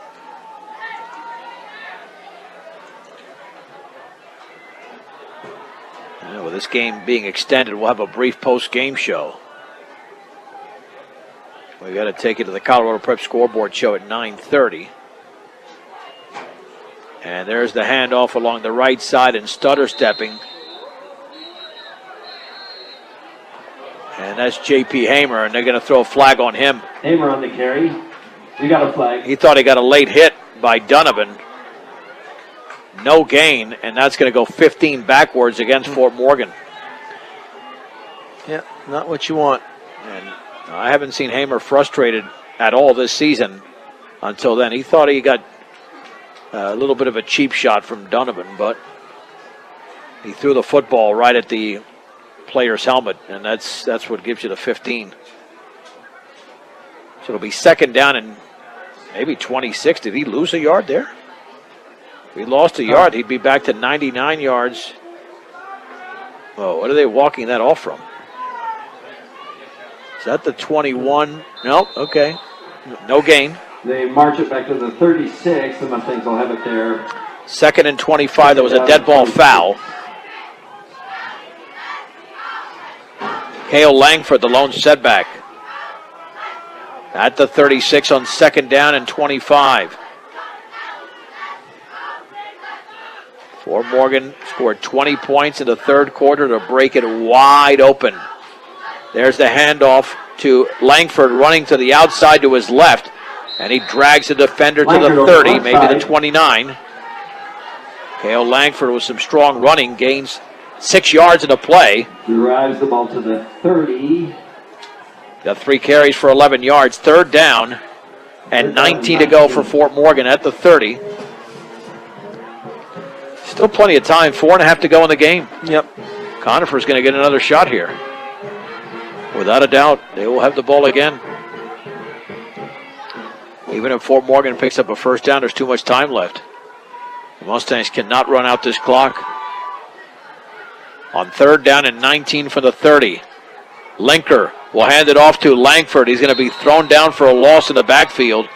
With this game being extended, we'll have a brief post-game show. We got to take it to the Colorado Prep scoreboard show at 9:30. And there's the handoff along the right side and stutter stepping. And that's J.P. Hamer, and they're going to throw a flag on him. Hamer on the carry. We got a flag. He thought he got a late hit by Donovan. No gain, and that's going to go 15 backwards against Fort Morgan. Yeah, not what you want. And I haven't seen Hamer frustrated at all this season until then. He thought he got a little bit of a cheap shot from Donovan, but he threw the football right at the player's helmet, and that's what gives you the 15. So it'll be second down and maybe 26. Did he lose a yard there? If he lost a yard, he'd be back to 99 yards. Oh, what are they walking that off from? Is that the 21? No, okay. No gain. They march it back to the 36. The Mustangs will have it there. Second and 25. That was a dead ball foul. Cale Langford, the lone setback. At the 36 on second down and 25. Fort Morgan scored 20 points in the third quarter to break it wide open. There's the handoff to Langford running to the outside to his left. And he drags the defender to the 30, maybe the 29. Cale Langford with some strong running, gains 6 yards in the play. Drives the ball to the 30. Got 3 carries for 11 yards. Third down and 19 to go for Fort Morgan at the 30. Still plenty of time, 4.5 to go in the game. Yep. Conifer's going to get another shot here. Without a doubt, they will have the ball again. Even if Fort Morgan picks up a first down, there's too much time left. The Mustangs cannot run out this clock. On third down and 19 from the 30. Linker will hand it off to Langford. He's going to be thrown down for a loss in the backfield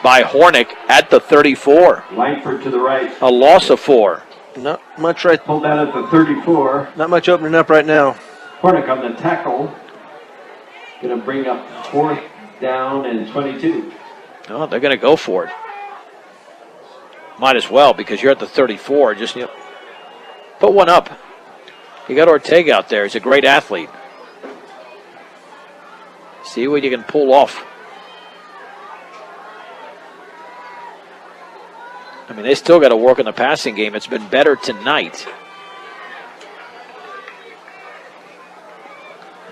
by Hornick at the 34. Langford to the right. A loss of 4. Not much right. Pulled out at the 34. Not much opening up right now. Hornick on the tackle. Going to bring up fourth down and 22. Oh, they're going to go for it. Might as well, because you're at the 34. Just put one up. You got Ortega out there. He's a great athlete. See what you can pull off. I mean, they still got to work on the passing game. It's been better tonight.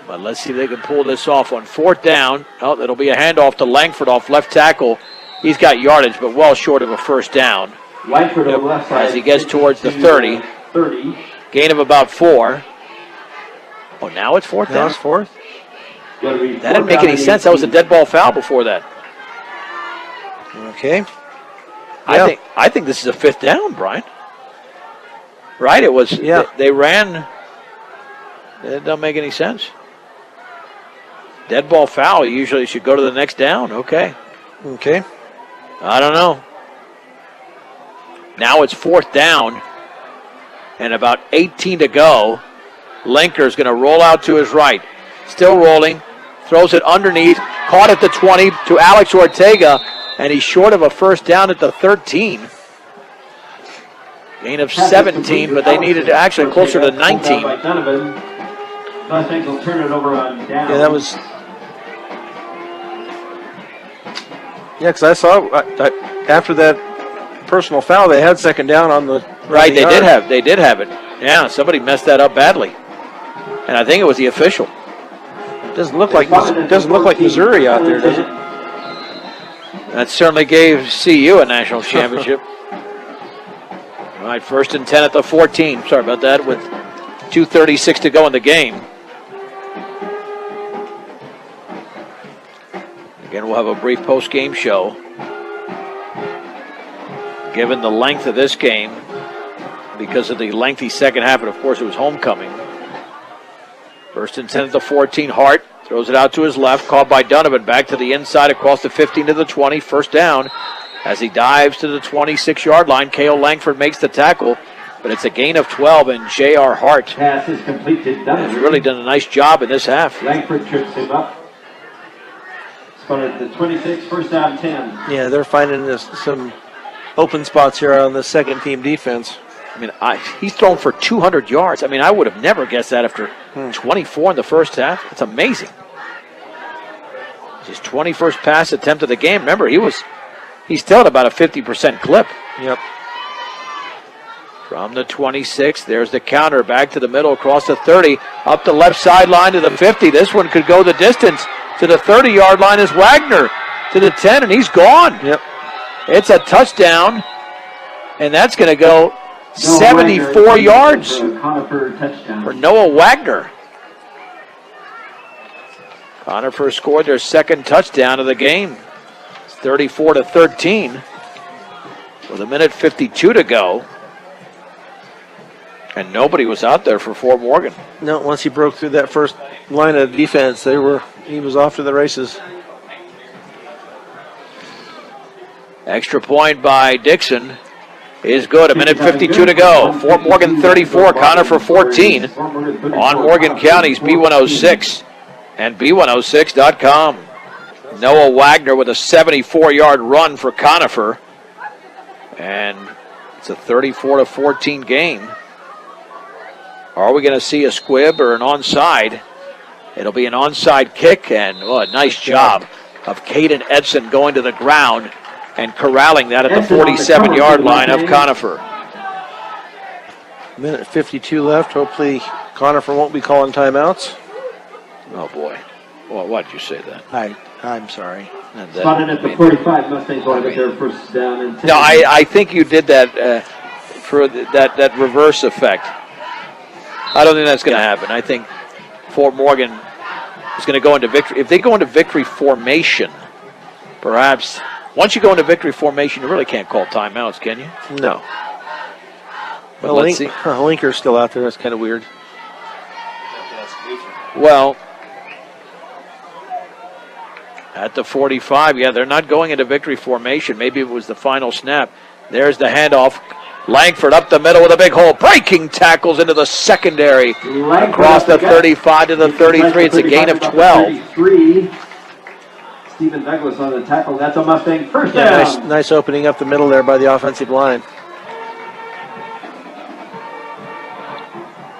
But let's see if they can pull this off on fourth down. Oh, it'll be a handoff to Langford off left tackle. He's got yardage, but well short of a first down. Langford on the left side. As he gets towards the 30. 30. Gain of about 4. Oh, now it's fourth down? Now it's fourth. That didn't make any sense. That was a dead ball foul before that. Okay. I think this is a fifth down, Brian. Right? It was. Yeah. They ran. It doesn't make any sense. Dead ball foul. You usually should go to the next down. Okay. Okay. I don't know. Now it's fourth down. And about 18 to go. Linker's going to roll out to his right. Still rolling. Throws it underneath. Caught at the 20 to Alex Ortega. And he's short of a first down at the 13. Gain of 17, but they needed actually closer to 19. Mustangs will turn it over on down. Yeah, that was. Yeah, because I saw after that personal foul, they had second down on the right. They did have it. Yeah, somebody messed that up badly, and I think it was the official. Doesn't look like Missouri out there, does it? That certainly gave CU a national championship. All right, first and 10 at the 14. Sorry about that. With 2:36 to go in the game. Again, we'll have a brief post-game show. Given the length of this game, because of the lengthy second half, and of course it was homecoming. First and 10 at the 14. Hart Throws it out to his left, caught by Donovan. Back to the inside, across the 15 to the 20. First down as he dives to the 26-yard line. Cale Langford makes the tackle, but it's a gain of 12, and J.R. Hart Pass is complete to Donovan. has really done a nice job in this half. Langford trips him up. Spotted at the 26, first down 10. Yeah, they're finding some open spots here on the second team defense. I mean, he's thrown for 200 yards. I mean, I would have never guessed that after 24 in the first half. It's amazing. His 21st pass attempt of the game. Remember, he's still at about a 50% clip. Yep. From the 26, there's the counter. Back to the middle, across the 30, up the left sideline to the 50. This one could go the distance. To the 30-yard line is Wagner. To the 10, and he's gone. Yep. It's a touchdown, and that's going to go 74 yards Conifer touchdown. for Noah Wagner. Conifer scored their second touchdown of the game. It's 34-13 with a minute 52 to go. And nobody was out there for Fort Morgan. No, once he broke through that first line of defense, he was off to the races. Extra point by Dixon is good. A minute 52 to go. Fort Morgan 34, Conifer 14 on Morgan County's B106 and B106.com. Noah Wagner with a 74-yard run for Conifer. And it's a 34-14 game. Are we going to see a squib or an onside? It'll be an onside kick, and a nice job of Caden Edson going to the ground and corralling that at the 47-yard line of Conifer. Minute 52 left. Hopefully Conifer won't be calling timeouts. Oh, boy. Well, why did you say that? I'm sorry. Spotted at the 45, Mustangs want to get their first down and 10. No, I think you did that for that reverse effect. I don't think that's going to happen. I think Fort Morgan is going to go into victory. If they go into victory formation, perhaps once you go into victory formation, you really can't call timeouts, can you? No. But let's see. Linker's still out there. That's kind of weird. Well, at the 45, yeah, they're not going into victory formation. Maybe it was the final snap. There's the handoff. Langford up the middle with a big hole. Breaking tackles into the secondary. Across the 35 to the 33. It's a gain of 12. Stephen Douglas on the tackle. That's a Mustang first down. Nice opening up the middle there by the offensive line.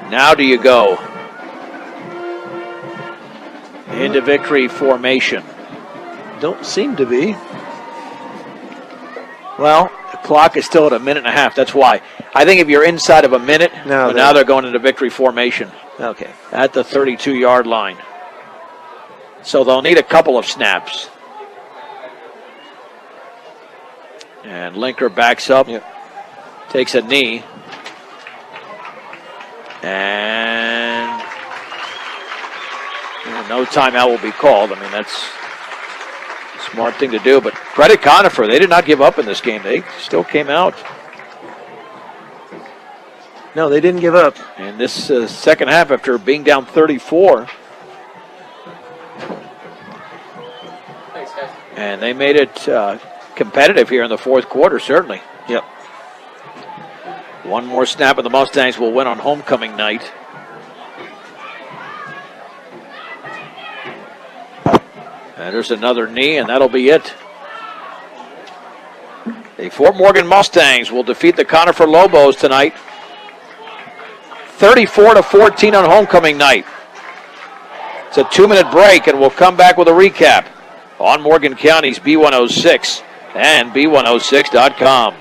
Now do you go into victory formation? Don't seem to be. Well, the clock is still at a minute and a half. That's why. I think if you're inside of a minute, now they're going into victory formation. Okay. At the 32-yard line. So they'll need a couple of snaps. And Linker backs up, takes a knee. And no timeout will be called. I mean, that's a smart thing to do. But credit Conifer. They did not give up in this game. They still came out. No, they didn't give up. And this second half, after being down 34. And they made it competitive here in the fourth quarter, certainly. Yep. One more snap and the Mustangs will win on homecoming night. And there's another knee, and that'll be it. The Fort Morgan Mustangs will defeat the Conifer Lobos tonight. 34-14 on homecoming night. It's a 2-minute break, and we'll come back with a recap on Morgan County's B106 and B106.com.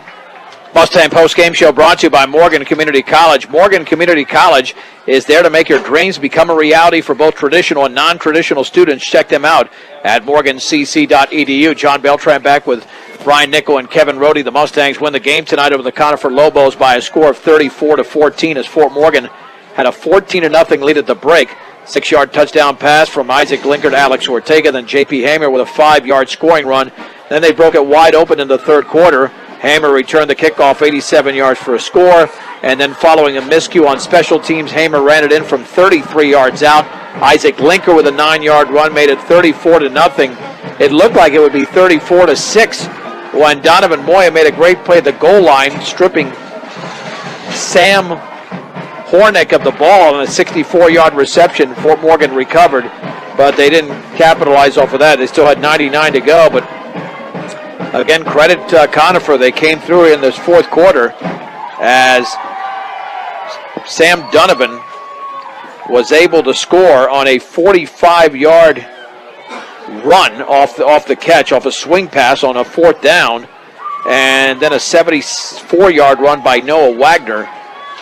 Mustang Post-Game Show brought to you by Morgan Community College. Morgan Community College is there to make your dreams become a reality for both traditional and non-traditional students. Check them out at morgancc.edu. John Beltran back with Brian Nickel and Kevin Rohde. The Mustangs win the game tonight over the Conifer Lobos by a score of 34-14 as Fort Morgan had a 14-0 lead at the break. 6-yard touchdown pass from Isaac Linker to Alex Ortega, then J.P. Hamer with a 5-yard scoring run. Then they broke it wide open in the third quarter. Hamer returned the kickoff 87 yards for a score, and then following a miscue on special teams, Hamer ran it in from 33 yards out. Isaac Linker with a 9-yard run made it 34-0. It looked like it would be 34-6 when Donovan Moya made a great play at the goal line, stripping Sam Hornick of the ball on a 64-yard reception. Fort Morgan recovered, but they didn't capitalize off of that. They still had 99 to go, but again, credit Conifer. They came through in this fourth quarter as Sam Donovan was able to score on a 45-yard run off the catch, off a swing pass on a fourth down, and then a 74-yard run by Noah Wagner.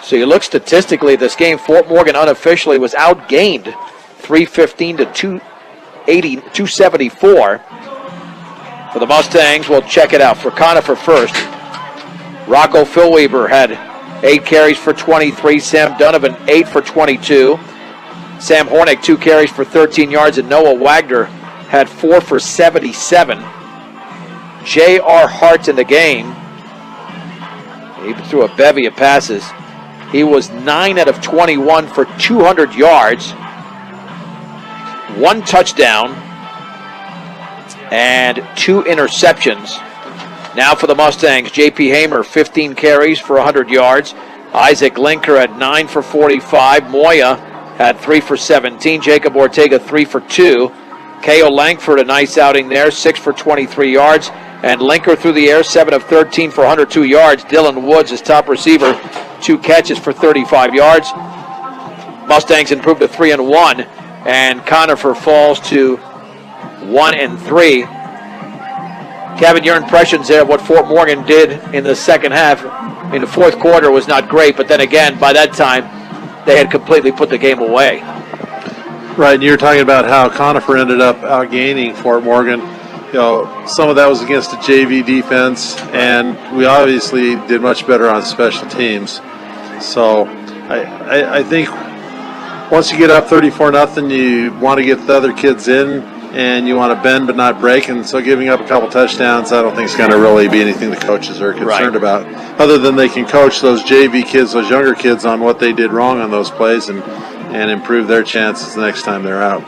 So you look statistically at this game, Fort Morgan unofficially was outgained 315 to 274. For the Mustangs, we'll check it out. For Conifer first, Rocco Philweber had 8 carries for 23. Sam Donovan, 8 for 22. Sam Hornick, 2 carries for 13 yards. And Noah Wagner had 4 for 77. J.R. Hart in the game. He threw a bevy of passes. He was 9 out of 21 for 200 yards. 1 touchdown and 2 interceptions. Now for the Mustangs, J.P. Hamer, 15 carries for 100 yards. Isaac Linker had 9 for 45. Moya had 3 for 17. Jacob Ortega, 3 for 2. K.O. Langford, a nice outing there, 6 for 23 yards. And Linker through the air, 7 of 13 for 102 yards. Dylan Woods, his top receiver, 2 catches for 35 yards. Mustangs improved to 3-1, and Conifer falls to 1-3. Kevin, your impressions there of what Fort Morgan did in the second half. In the fourth quarter was not great, but then again, by that time, they had completely put the game away. Right, and you're talking about how Conifer ended up outgaining Fort Morgan. You know, some of that was against the JV defense, and we obviously did much better on special teams. So I think once you get up 34-0, you want to get the other kids in, and you want to bend but not break. And so giving up a couple touchdowns, I don't think is going to really be anything the coaches are concerned about, other than they can coach those JV kids, those younger kids, on what they did wrong on those plays and improve their chances the next time they're out.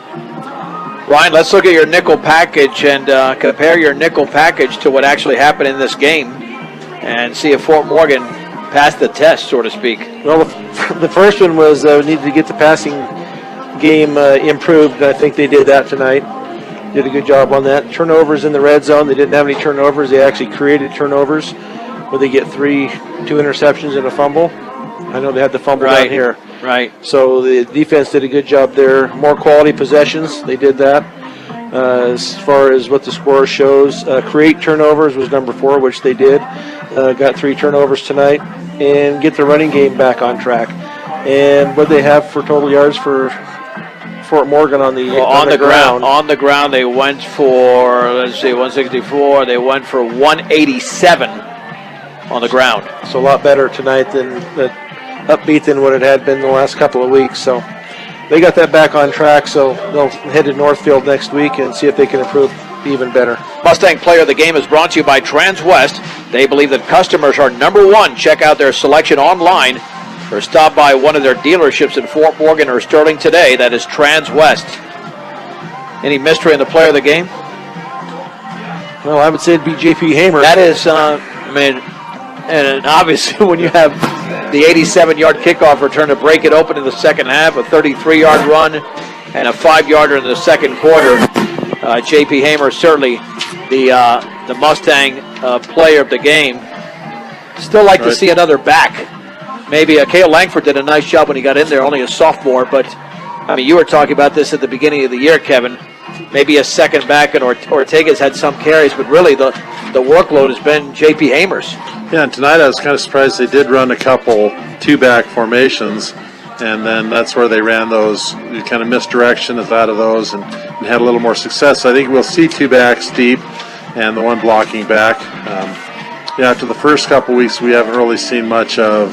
Ryan, let's look at your nickel package and compare your nickel package to what actually happened in this game and see if Fort Morgan passed the test, so to speak. Well, the first one was needed to get the passing game improved, and I think they did that tonight. Did a good job on that. Turnovers in the red zone. They didn't have any turnovers. They actually created turnovers where they get 2 interceptions and a fumble. I know they had the fumble down here. Right. So the defense did a good job there. More quality possessions. They did that. As far as what the score shows, create turnovers was number 4, which they did. Got 3 turnovers tonight. And get the running game back on track. And what they have for total yards for Fort Morgan on the ground. On the ground, they went for, 164. They went for 187 on the ground. So a lot better tonight than upbeat than what it had been the last couple of weeks. So they got that back on track. So they'll head to Northfield next week and see if they can improve even better. Mustang Player of the Game is brought to you by Transwest. They believe that customers are number 1. Check out their selection online or stop by one of their dealerships in Fort Morgan or Sterling today. That is Transwest. Any mystery in the Player of the Game? Well, I would say it'd be J.P. Hamer. That is, and obviously when you have the 87-yard kickoff return to break it open in the second half, a 33-yard run, and a 5-yarder in the second quarter, J.P. Hamer certainly the Mustang player of the game. Still like to see another back. Maybe Cale Langford did a nice job when he got in there, only a sophomore, but I mean, you were talking about this at the beginning of the year, Kevin. Maybe a second back, and Ortega's had some carries, but really the workload has been J.P. Hamer's. Yeah, and tonight I was kind of surprised they did run a couple 2-back formations, and then that's where they ran those, kind of misdirection out of those and had a little more success. So I think we'll see 2 backs deep and the one blocking back. After the first couple weeks, we haven't really seen much of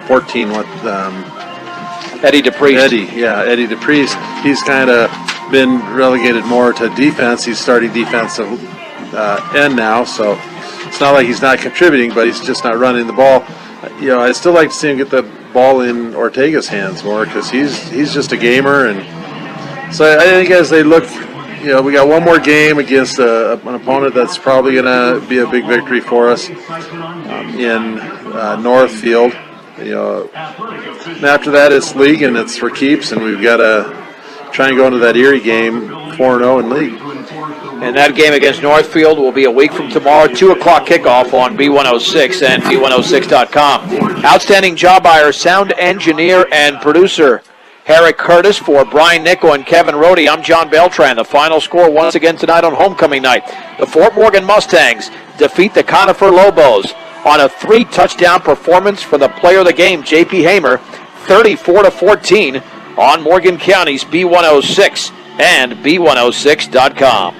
14. Eddie DePriest. Eddie DePriest. He's kind of been relegated more to defense. He's starting defensive end now, so it's not like he's not contributing, but he's just not running the ball. I'd still like to see him get the ball in Ortega's hands more because he's just a gamer. And so I think as they look, we got one more game against an opponent that's probably going to be a big victory for us in Northfield. And after that, it's league and it's for keeps, and we've got to try and go into that Erie game 4-0 in league. And that game against Northfield will be a week from tomorrow, 2 o'clock kickoff on B106 and B106.com. Outstanding job by our sound engineer and producer, Herrick Curtis, for Brian Nickel and Kevin Rohde. I'm John Beltran. The final score once again tonight on homecoming night. The Fort Morgan Mustangs defeat the Conifer Lobos on a 3-touchdown performance for the player of the game, J.P. Hamer, 34-14 on Morgan County's B106 and B106.com.